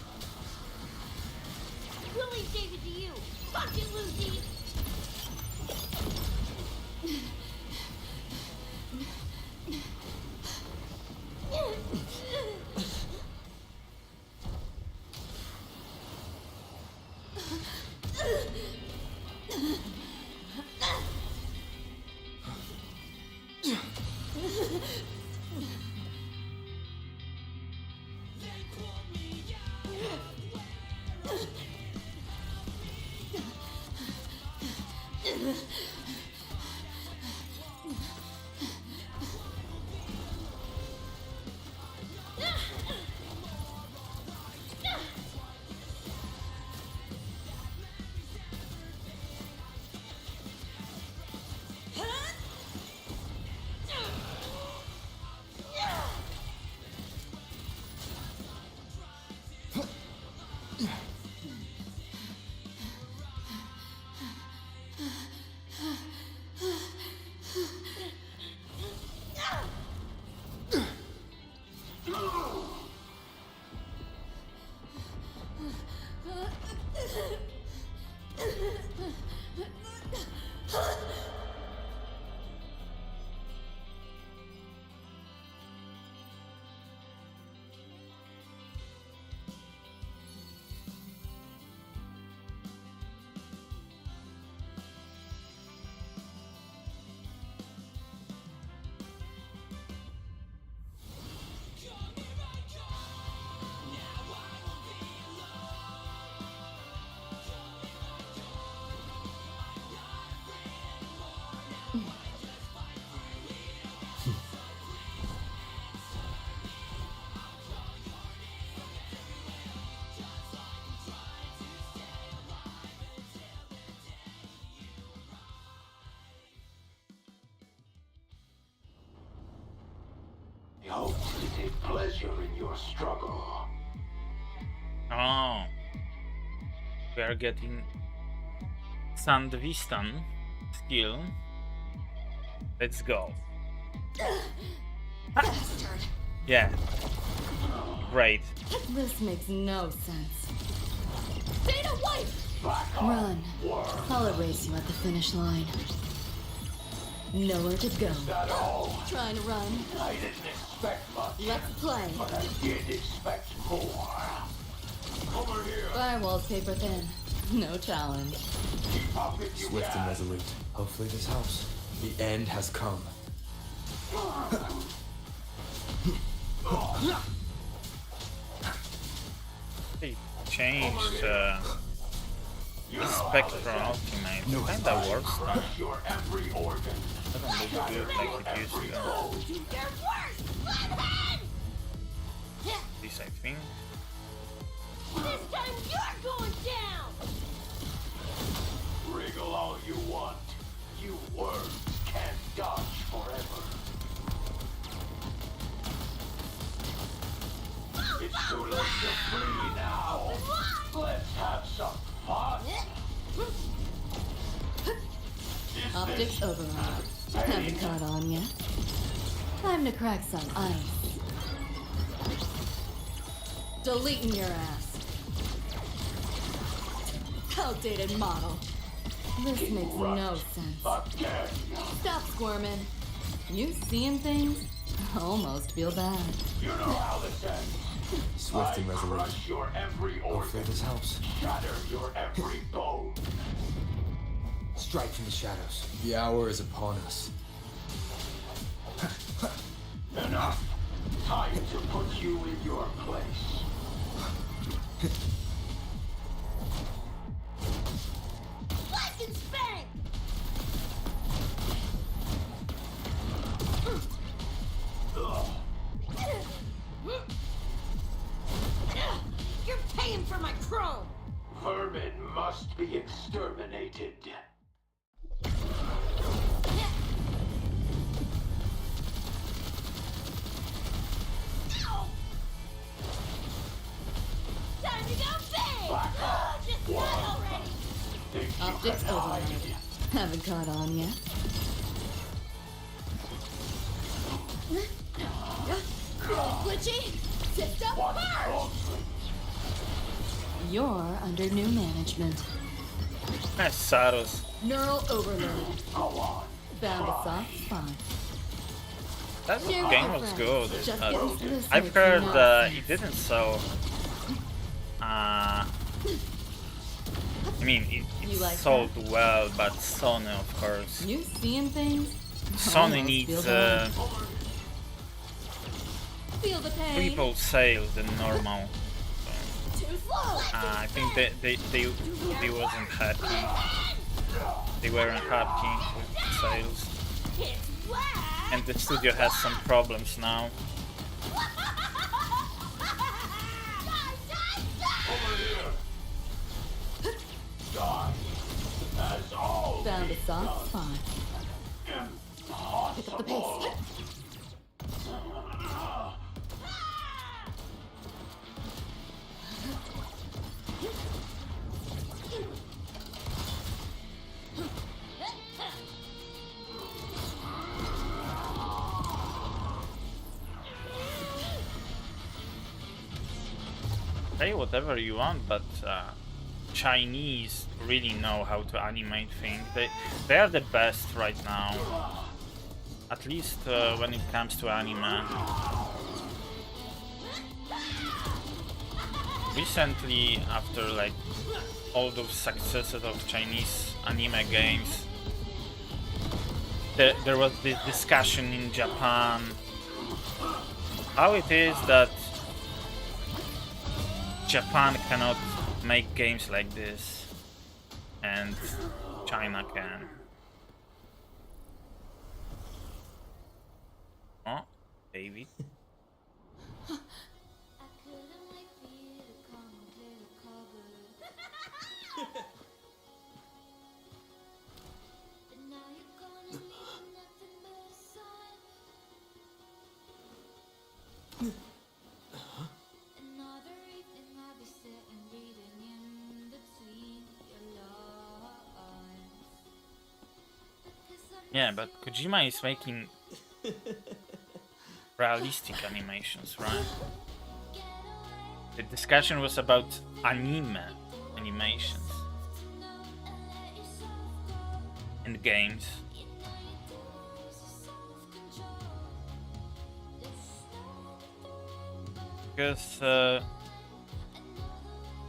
Willie gave it to you! Fuck it, Lucy! I hope to take pleasure in your struggle. Oh, we are getting Sandvistan skill. Let's go. Bastard. Yeah. Great. This makes no sense. Data wipe! Run. I'll erase you at the finish line. Nowhere to go. That all? Trying to run. I didn't expect much. Let's play. But I did expect more. Over here. Firewall's paper thin. No challenge. Keep up if you Swift and can. resolute. Hopefully this helps. The end has come. They changed Spectral Ultimate. Kinda worse though. Crush your every organ. Doesn't look good like it used to. They're worse! Flathead! This I think. This time you're going down! Wriggle all you want. You worms can't dodge forever. It's too late to flee now. Let's have some fun. Optics override. Haven't caught on yet. Time to crack some ice. Deleting your ass. Outdated model. This makes no sense. Again. Stop squirming. You seeing things? I almost feel bad. You know how this ends. Swift and resolute. Crush your every organ. Hopefully this helps. Shatter your every bone. Strike from the shadows. The hour is upon us. Enough. Time to put you in your place. Slice and spank! You're paying for my chrome! Vermin must be exterminated. Time to go big! Back off. Just One. die already! Think you Optics can override. hide? Haven't caught on yet. Glitchy! Sit up Watch first! closely. You're under new management. Nice Saros. Neural overload. Go on. Found a soft spot. That Share game with was your good. friends. Just Uh, getting to this I've makes heard no it sense. didn't sell. I mean, it You like sold well, but Sony, of course. You seeing things? Sony Almost feel needs bad. Feel the pain. triple sales than normal. Too slow! I think they wasn't happy. They weren't happy with sales, It's whack! and the studio has some problems now. Over here. Die. As all Found a soft spot. impossible. Pick up the pace. Say whatever you want, but Chinese really know how to animate things. They are the best right now. At least when it comes to anime. Recently, after like all those successes of Chinese anime games, there was this discussion in Japan how it is that Japan cannot make games like this and China can. Oh, David. Yeah, but Kojima is making realistic animations, right? The discussion was about anime animations and games. Because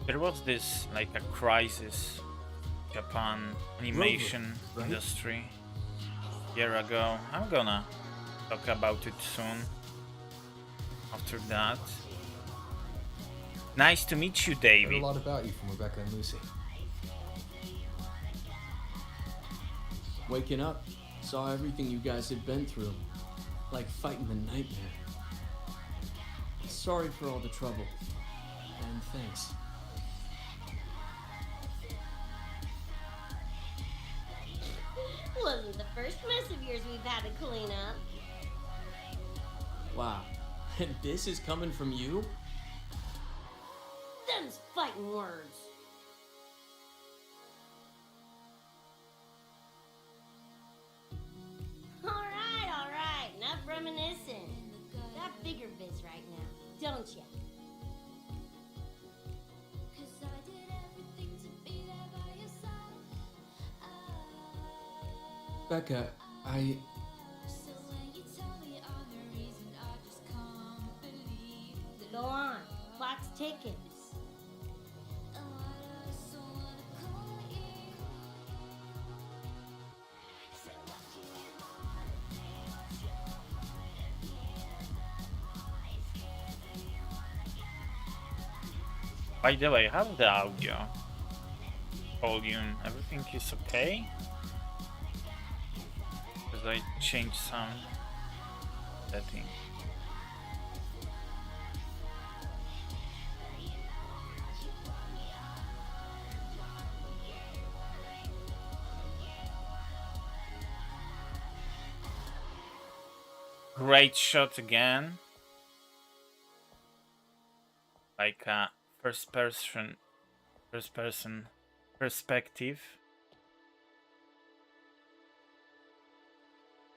there was this like a crisis Japan animation right? industry a year ago. I'm gonna talk about it soon. After that. Nice to meet you, Heard David. a lot about you from Rebecca and Lucy. Waking up, saw everything you guys had been through. Like fighting the nightmare. Sorry for all the trouble. And thanks. Wasn't the first mess of yours we've had to clean up. Wow. And this is coming from you? Them's fighting words. Alright. Enough reminiscing. Got bigger biz right now, don't ya? Becca, Go on. Clock's ticking. By the way, how's the audio? Volume, everything is okay? Because I changed some setting. Great shot again. Like a first person perspective.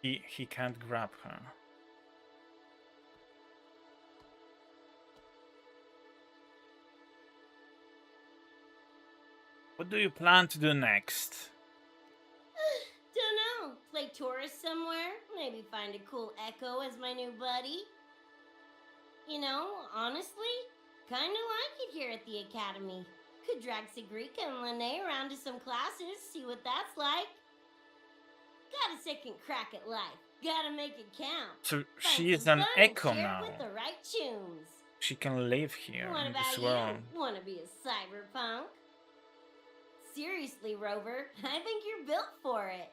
He can't grab her. What do you plan to do next? Dunno. Play tourist somewhere? Maybe find a cool Echo as my new buddy? You know, honestly, kinda like it here at the Academy. Could drag Sigrika and Lene around to some classes, see what that's like. Got a second crack at life. Gotta make it count. So Find she is some an fun and Echo share it now. with the right tunes. She can live here What in about this world. you? Wanna be a cyberpunk? Seriously, Rover, I think you're built for it.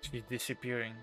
She's disappearing.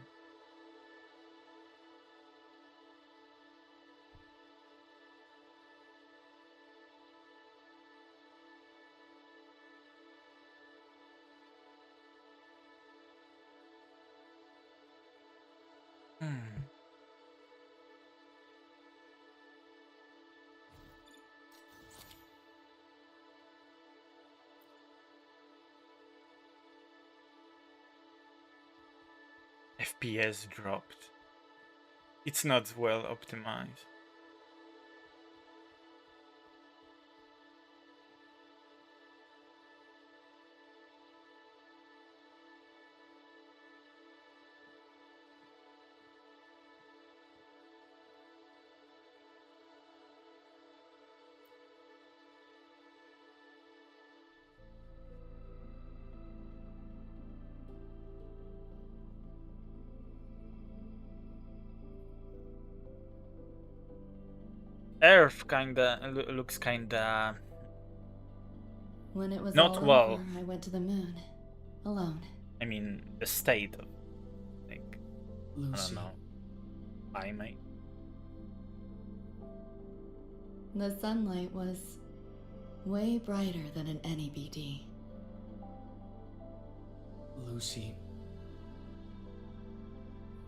FPS dropped. It's not well optimized. Earth kinda looks kinda When it was not all well. over, I went to the moon. Alone. I mean, the state of, like, I Lucy. don't know, climate. The sunlight was way brighter than an NEBD. Lucy.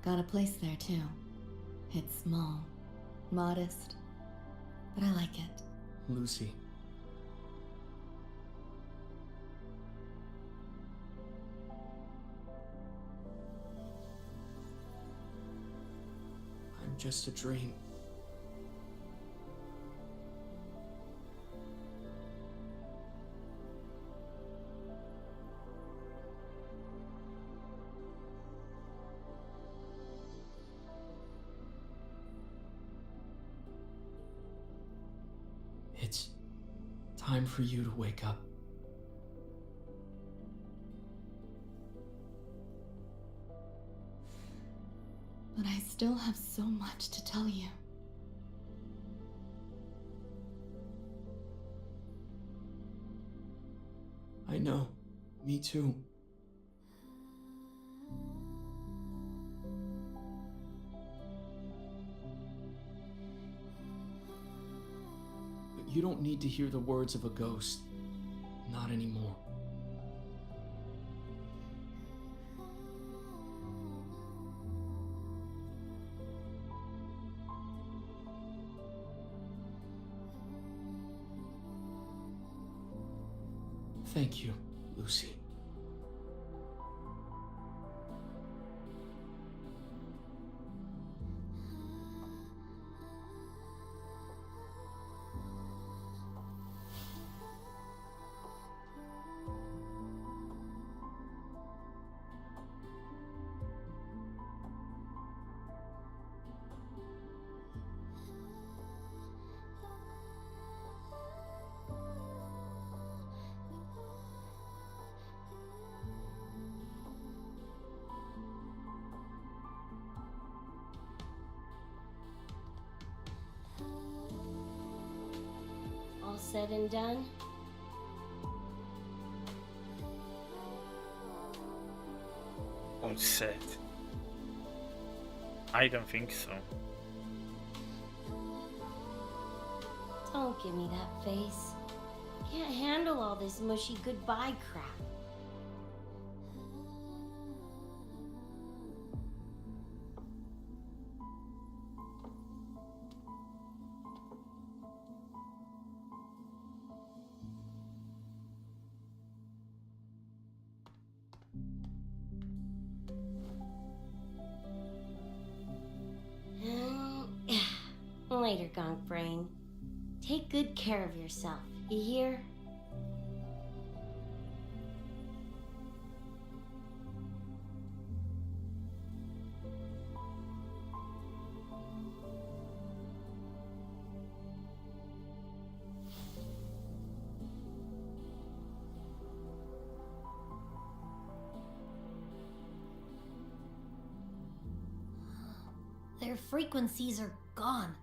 Got a place there too. It's small, modest, but I like it. Lucy. I'm just a dream. It's time for you to wake up. But I still have so much to tell you. I know. Me too. But you don't need to hear the words of a ghost. Not anymore. Thank you, Lucy. All said and done? All set. I don't think so. Don't give me that face. Can't handle all this mushy goodbye crap. Later, Gonk Brain. Take good care of yourself, you hear? Their frequencies are gone.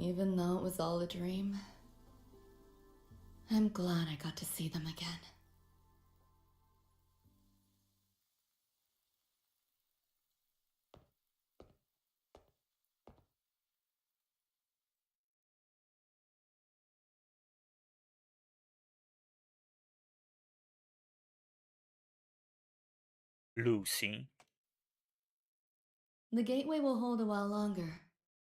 Even though it was all a dream, I'm glad I got to see them again. Lucy. The gateway will hold a while longer.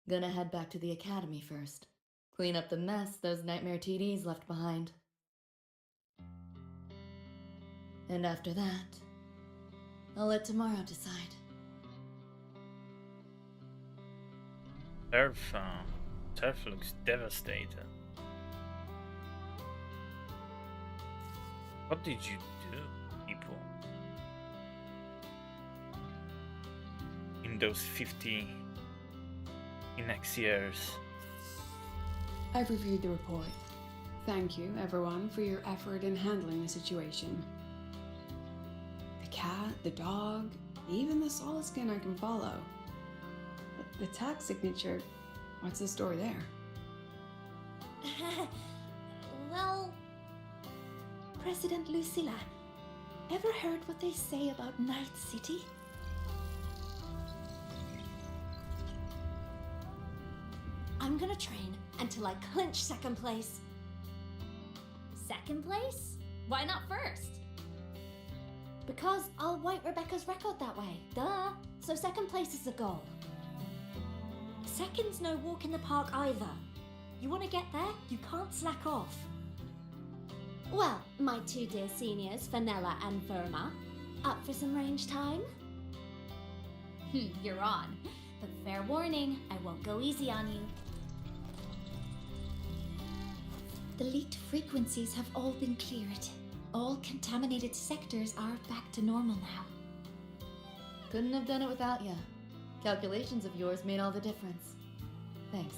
Gonna head back to the academy first. Clean up the mess those nightmare TDs left behind. And after that, I'll let tomorrow decide. Turf looks devastated. What did you do, people? In those 50 next years. I've reviewed the report. Thank you, everyone, for your effort in handling the situation. The cat, the dog, even the solid skin I can follow. But the tag signature, what's the story there? Well... President Lucilla, ever heard what they say about Night City? I'm gonna train until I clinch second place. second place? Why not first? Because I'll wipe Rebecca's record that way. Duh. So second place is the goal. Second's no walk in the park either. You want to get there, you can't slack off. Well, my two dear seniors, Fenella and Verma, up for some range time? You're on. But fair warning, I won't go easy on you. The leaked frequencies have all been cleared. All contaminated sectors are back to normal now. Couldn't have done it without ya. Calculations of yours made all the difference. Thanks.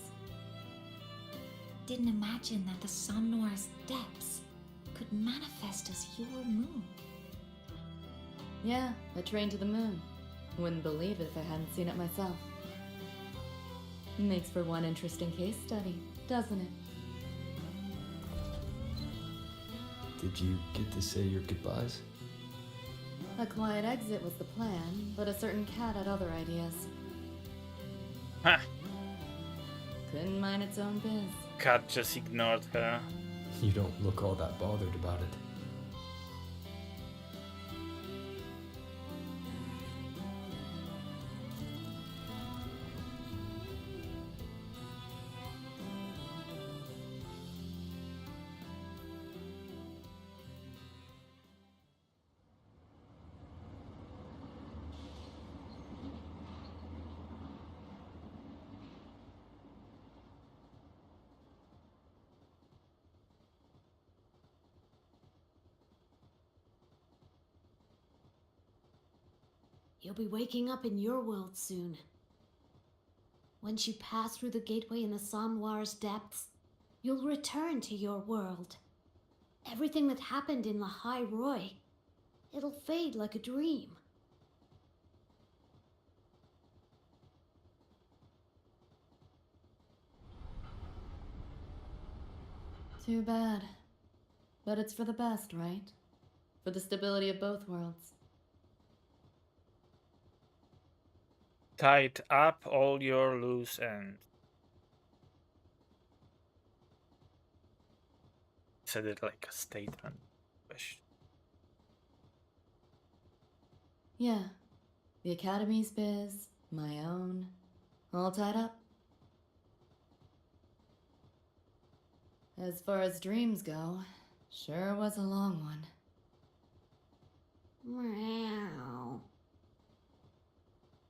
Didn't imagine that the Sun Noir's depths could manifest as your moon. Yeah, a train to the moon. Wouldn't believe it if I hadn't seen it myself. Makes for one interesting case study, doesn't it? Did you get to say your goodbyes? A quiet exit was the plan, but a certain cat had other ideas. Ha! Couldn't mind its own biz. Cat just ignored her. You don't look all that bothered about it. You'll be waking up in your world soon. Once you pass through the gateway in the Sun Noir's depths, you'll return to your world. Everything that happened in La High Roy, it'll fade like a dream. Too bad. But it's for the best, right? For the stability of both worlds. Tied up all your loose ends. Said it like a statement. Yeah. The Academy's biz, my own, all tied up. As far as dreams go, sure was a long one. Meow.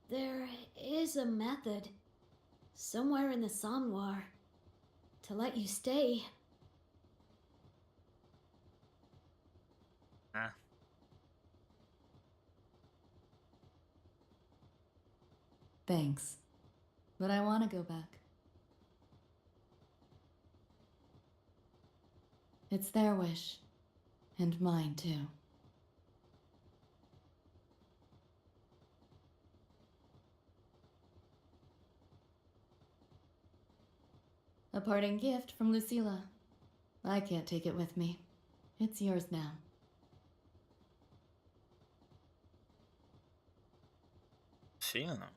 There is a method, somewhere in the Sun Noir, to let you stay. Huh? Thanks. But I want to go back. It's their wish. And mine, too. A parting gift from Lucilla. I can't take it with me. It's yours now. Lucilla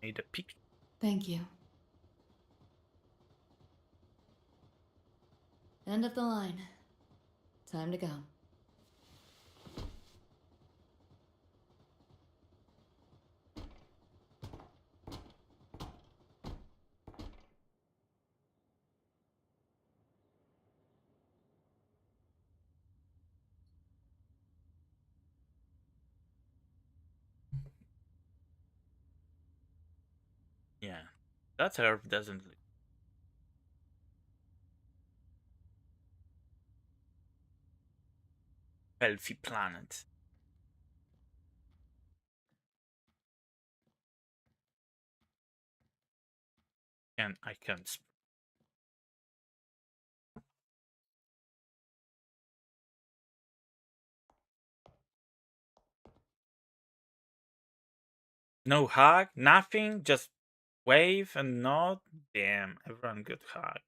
made a picture. Thank you. End of the line. Time to go. Yeah, that herb doesn't look healthy planet. And I can't. No hug, nothing, just wave and nod. Damn, everyone got hug.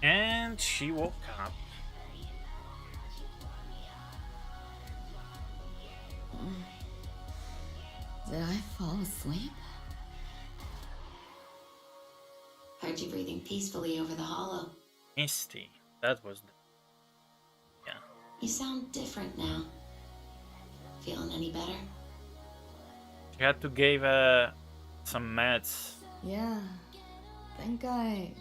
And she woke up. Did I fall asleep? Heard you breathing peacefully over the hollow. Misty. That was the... Yeah. You sound different now. Feeling any better? She had to give some meds. Yeah. Think I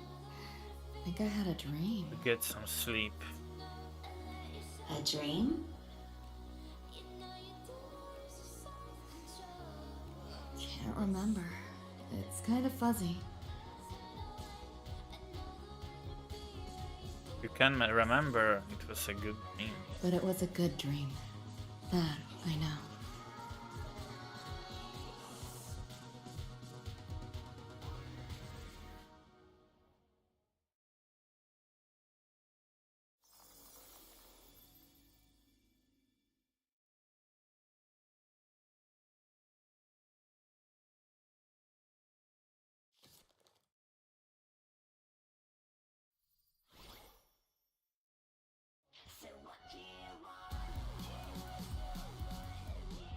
had a dream. To get some sleep. A dream? Can't remember. It's kind of fuzzy. You can remember it was a good dream. But it was a good dream. That I know.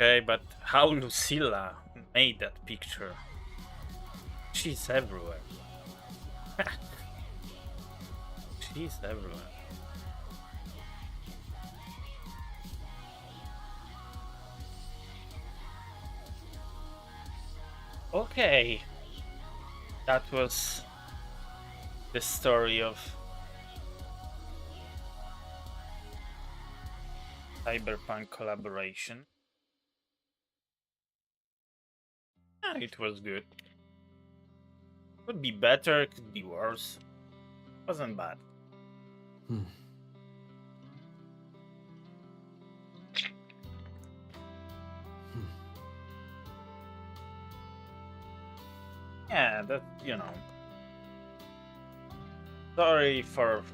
Okay, but how Lucilla made that picture? She's everywhere. She's everywhere. Okay. That was the story of Cyberpunk collaboration. It was good. Could be better, could be worse. Wasn't bad. Yeah, that, you know. Sorry for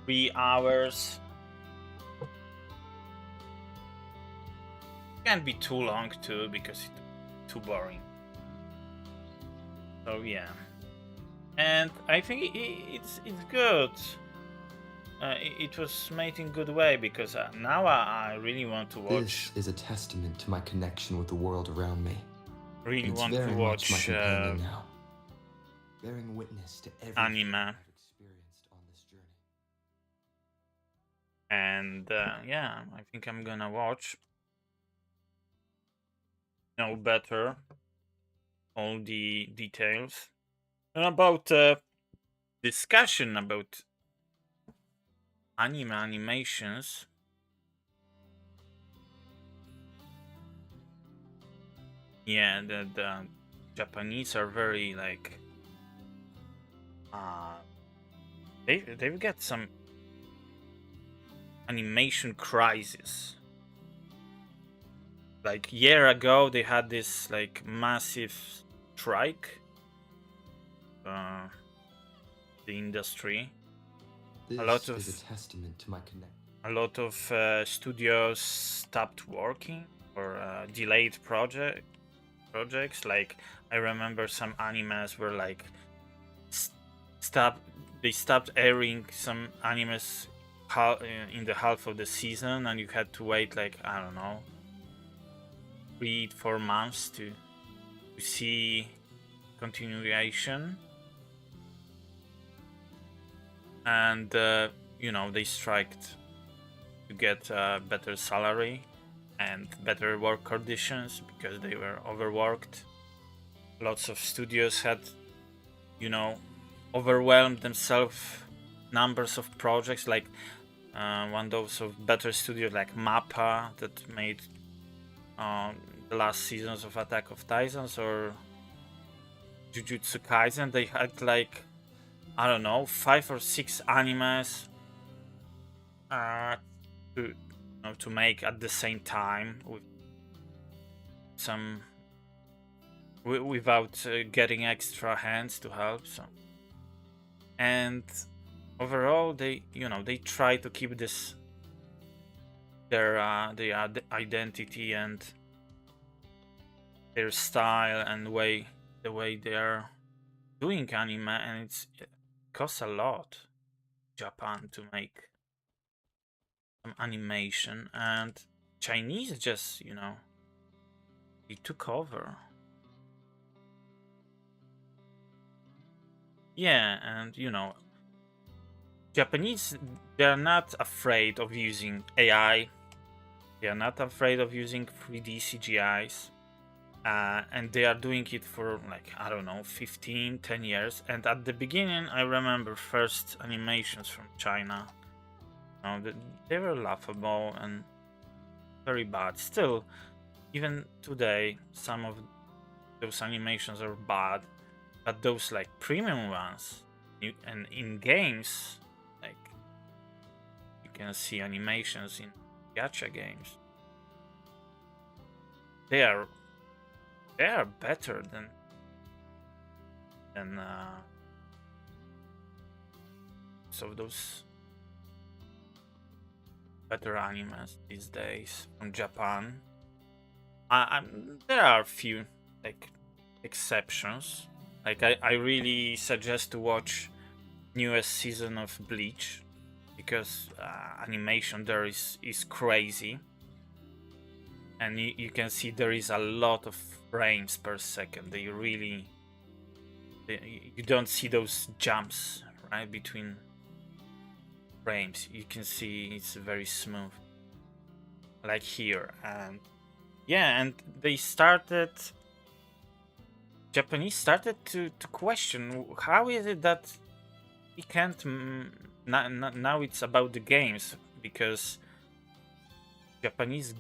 3 hours. Can't be too long too, because it's too boring. So yeah, and I think it's good. It was made in good way, because now I really want to watch. This is a testament to my connection with the world around me. Really it's want very to much my watch companion now, bearing witness to everything anime. I've experienced on this journey. And yeah, I think I'm gonna watch. Know better all the details. And about discussion about animations. Yeah, the Japanese are very like they've got some animation crisis. Like year ago, they had this like massive strike. The industry. This a lot of is a testament to my connection. A lot of studios stopped working or delayed projects. Like I remember some animes were like they stopped airing some animes in the half of the season, and you had to wait like, I don't know, 3-4 months to see continuation. And you know, they striked to get better salary and better work conditions because they were overworked. Lots of studios had, you know, overwhelmed themselves numbers of projects. Like one of those of better studios like Mappa that made the last seasons of Attack of Titans or Jujutsu Kaisen. They had like, I don't know, 5 or 6 animes to make at the same time with some without getting extra hands to help. So, and overall, they try to keep this their identity and their style and the way they are doing anime, and it's costs a lot, Japan, to make some animation, and Chinese just, they took over. Yeah, and Japanese, they're not afraid of using AI. They are not afraid of using 3D CGIs. And they are doing it for like, I don't know, 15, 10 years. And at the beginning, I remember first animations from China. They were laughable and very bad. Still, even today, some of those animations are bad. But those like premium ones, and in games, like you can see animations in gacha games. They are better than so those better animes these days from Japan. There are a few like exceptions. Like I really suggest to watch newest season of Bleach, because animation there is crazy, and you can see there is a lot of frames per second. You don't see those jumps right between frames. You can see it's very smooth, like here. And yeah, and Japanese started to question, how is it that we can't now it's about the games, because Japanese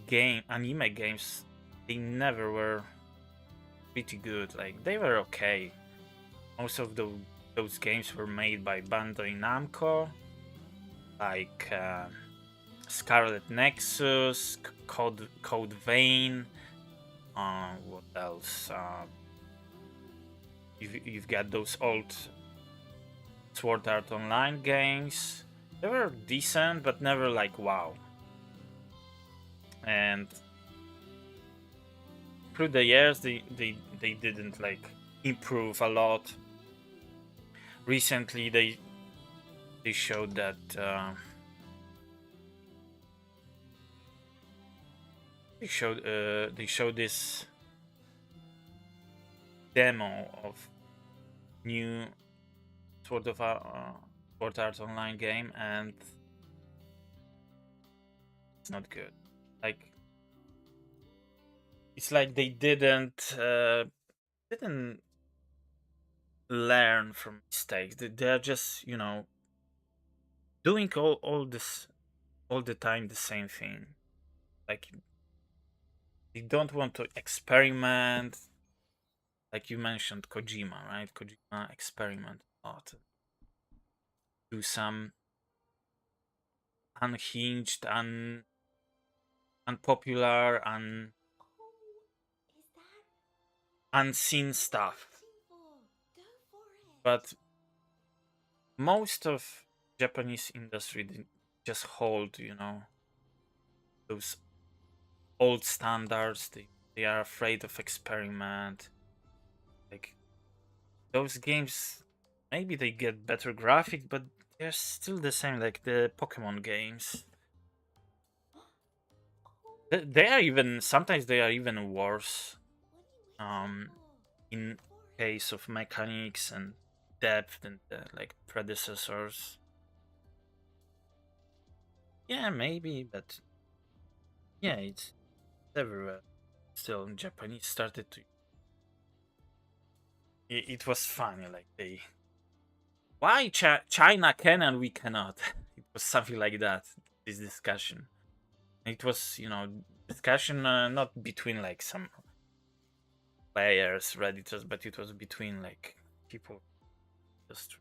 anime games, they never were pretty good. Like, they were okay. Most of those games were made by Bandai Namco, like Scarlet Nexus, Code Vein. What else? You've got those old Sword Art Online games. They were decent, but never like wow. And through the years, they didn't like improve a lot. Recently, they showed that they showed this demo of new Sword Art Online game, and it's not good. Like, it's like they didn't learn from mistakes. They're just doing all this all the time, the same thing. Like, they don't want to experiment. Like you mentioned, Kojima, right? Kojima experiment a lot. Do some unhinged, unpopular, unseen stuff. But most of Japanese industry just hold, those old standards. They are afraid of experiment. Like, those games, maybe they get better graphics, but they're still the same, like the Pokemon games. They are even sometimes they are even worse. In case of mechanics and depth than the like predecessors. Yeah, maybe, but yeah, it's everywhere. Still, Japanese started to. It was funny, like why China can and we cannot. It was something like that. This discussion. It was, discussion not between like some players, redditors, but it was between like people. Just.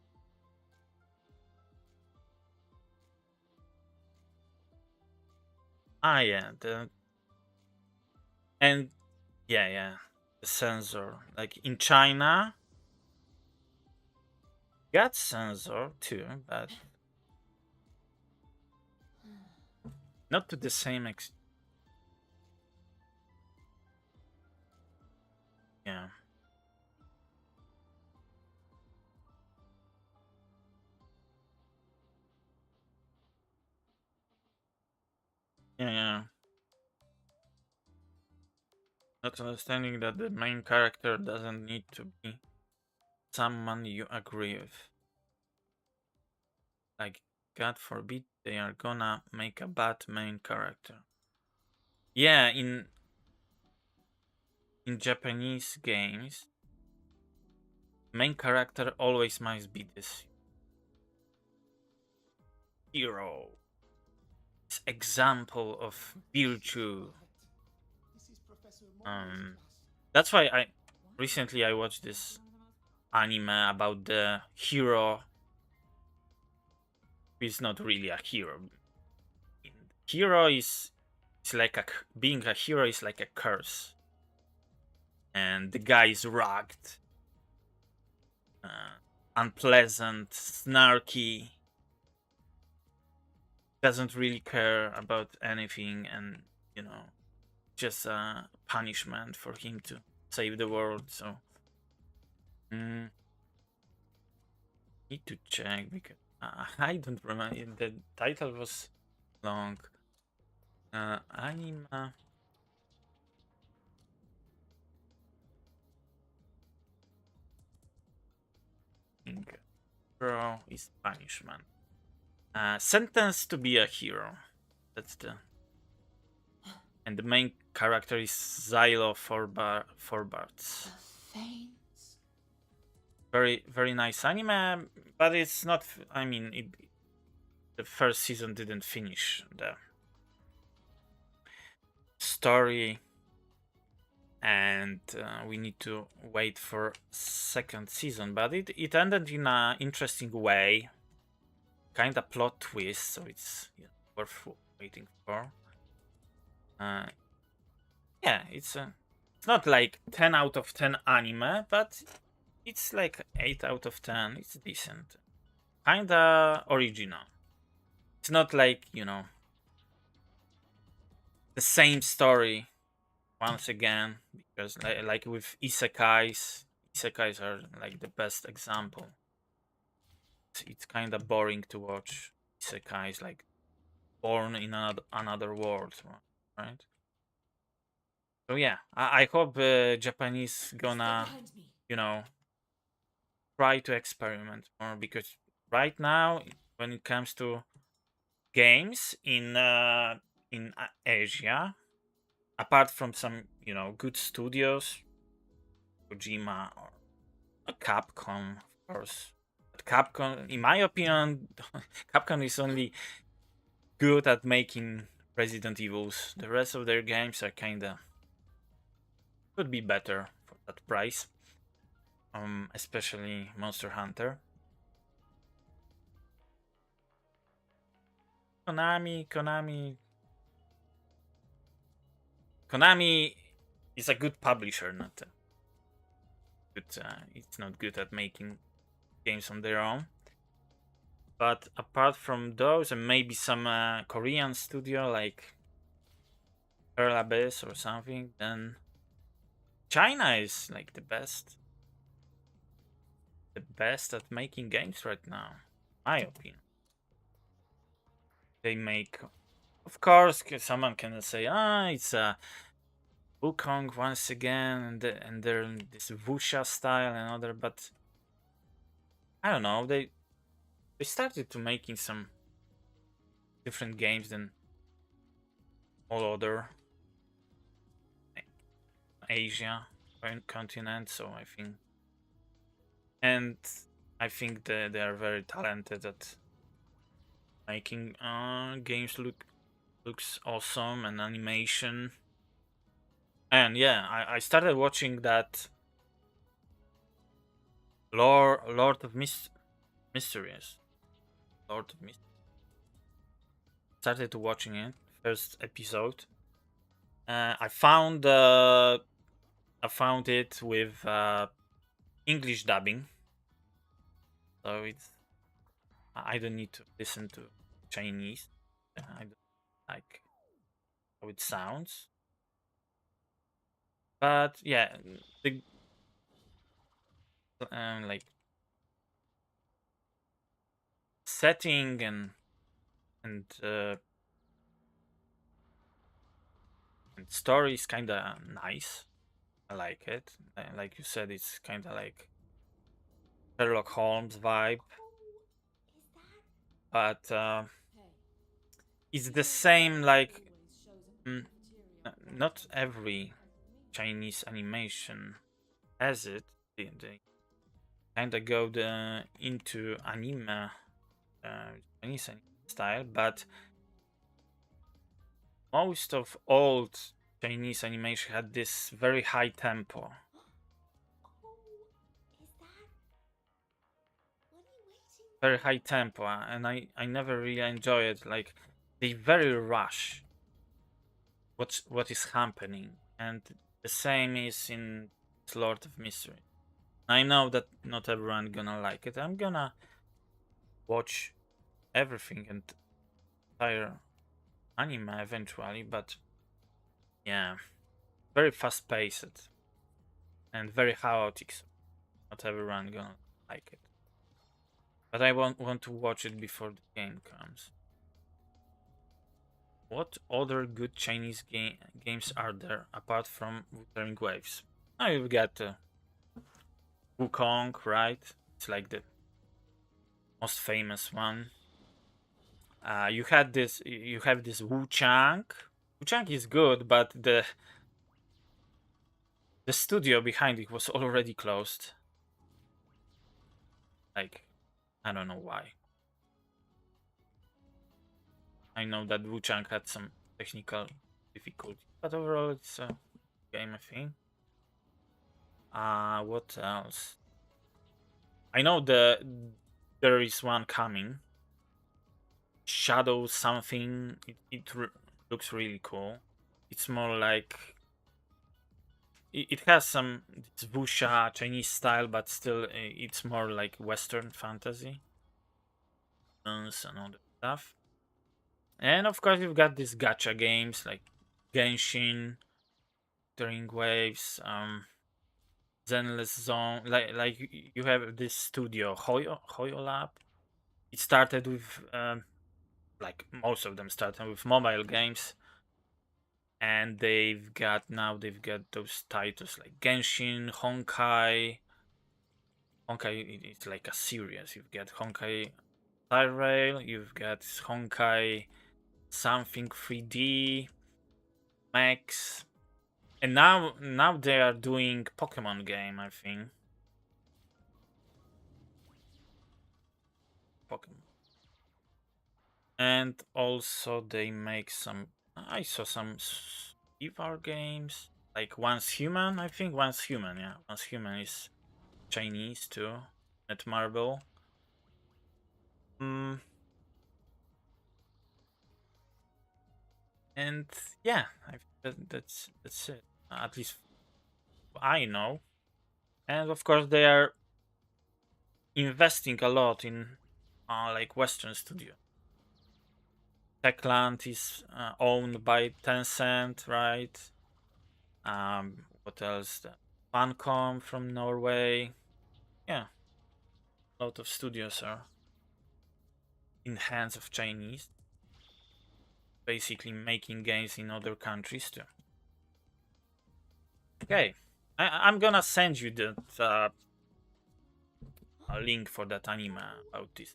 Yeah, and yeah, the sensor. Like in China, got sensor too, but not to the same extent. Yeah. Yeah. Not understanding that the main character doesn't need to be someone you agree with. Like, God forbid they are gonna make a bad main character. Yeah, in Japanese games, main character always must be this hero. This example of virtue. That's why I recently watched this anime about the hero. He's not really a hero. Hero is like being a hero is like a curse, and the guy is rugged, unpleasant, snarky, doesn't really care about anything, and just a punishment for him to save the world. So need to check because I don't remember. The title was long. Anima. Hero is punishment. Sentenced to be a hero. That's the. And the main character is Xylo Forbarts. Very, very nice anime, but it's not. I mean, the first season didn't finish the story, and we need to wait for second season. But it ended in an interesting way, kind of plot twist, so it's worth waiting for. Yeah, it's not like 10 out of 10 anime, but it's like 8 out of 10. It's decent, kinda original. It's not like the same story once again, because like with isekais are like the best example. It's kind of boring to watch isekais, like born in another world, right? So yeah, I hope Japanese gonna try to experiment more, because right now when it comes to games in Asia, apart from some good studios, Kojima or Capcom, of course. But Capcom, in my opinion, Capcom is only good at making Resident Evils. The rest of their games are kinda could be better for that price. Especially Monster Hunter. Konami is a good publisher, not good. It's not good at making games on their own. But apart from those, and maybe some Korean studio like Pearl Abyss or something, then China is like the best at making games right now, in my opinion. They make, of course, someone can say, it's a Wukong once again, and they're in this wuxia style and other, but I don't know, they started to making some different games than all other Asia continent, so I think that they are very talented at making games looks awesome, and animation. And yeah, I started watching that Lord of Mysteries. Lord of Mysteries. Started watching it, first episode. I found it with English dubbing, so I don't need to listen to Chinese. I don't like how it sounds. But yeah, the like setting and And story is kind of nice. I like it. Like you said, it's kind of like Sherlock Holmes vibe, but it's the same. Like not every Chinese animation has it. They kind of go into anime, Chinese anime style, but most of old Chinese animation had this very high tempo. Very high tempo, and I never really enjoy it. Like they very rush what is happening, and the same is in Lord of Mystery. I know that not everyone gonna like it. I'm gonna watch everything and entire anime eventually, but yeah, very fast paced and very chaotic. So not everyone gonna like it. But I want to watch it before the game comes. What other good Chinese games are there apart from Wuthering Waves? Now you've got Wukong, right? It's like the most famous one. You have this Wu Chang. Wu Chang is good, but the studio behind it was already closed. Like, I don't know why. I know that Wu Chang had some technical difficulty, but overall it's a game, I think. What else? I know there is one coming. Shadow something. It looks really cool. It's more like it has some wuxia Chinese style, but still it's more like Western fantasy and all that stuff. And of course, you've got these gacha games like Genshin, Wuthering Waves, Zenless Zone. Like you have this studio Hoyo Lab. It started with like most of them started with mobile games, and they've got those titles like Genshin, Honkai. Honkai it's like a series. You've got Honkai Star Rail, you've got Honkai something 3D, Max, and now they are doing Pokemon game, I think. Pokemon. And also they make some. I saw some EVR games like Once Human. I think Once Human. Yeah, Once Human is Chinese too. At Marble. And yeah, that's it. At least I know. And of course they are investing a lot in like Western studio. Techland is owned by Tencent, right? What else? Funcom from Norway. Yeah, a lot of studios are in hands of Chinese, basically making games in other countries too. Okay, I'm gonna send you that a link for that anime about this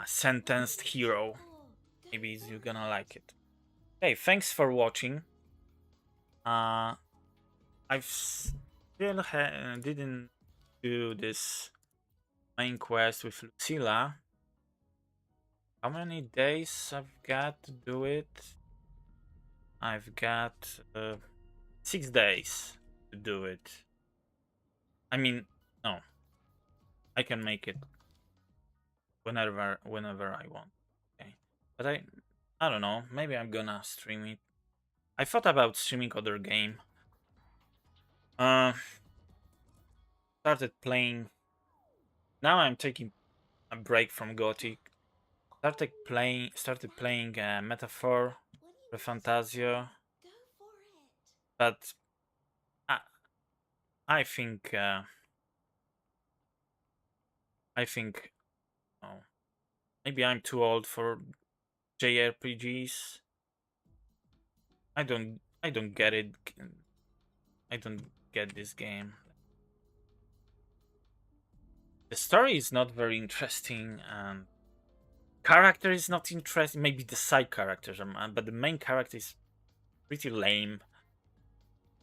sentenced hero. Maybe you're gonna like it. Hey, thanks for watching. I've still didn't do this main quest with Lucilla. How many days I've got to do it? I've got 6 days to do it. I mean, no. I can make it whenever I want. Okay. But I don't know. Maybe I'm gonna stream it. I thought about streaming other game. Started playing. Now I'm taking a break from Gothic. Started playing Metaphor, Fantasio. But I think oh, maybe I'm too old for JRPGs. I don't get it. I don't get this game. The story is not very interesting, and character is not interesting. Maybe the side characters are, but the main character is pretty lame.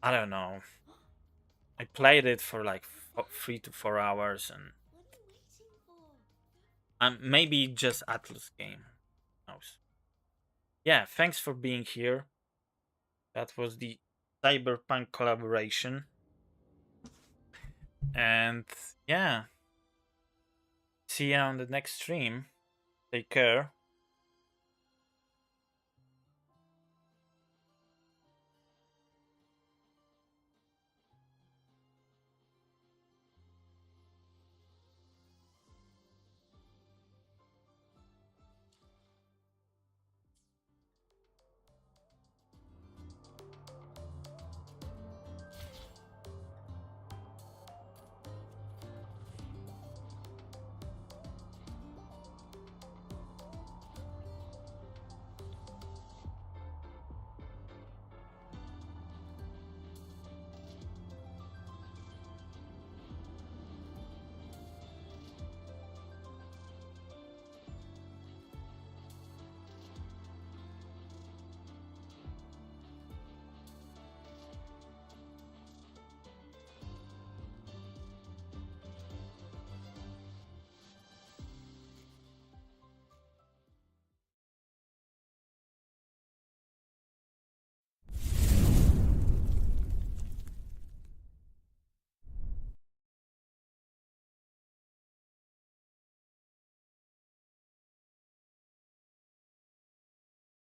I don't know. I played it for like 3 to 4 hours, and maybe just Atlus game. Who knows? Yeah, thanks for being here. That was the Cyberpunk collaboration. And yeah, see you on the next stream. Take care.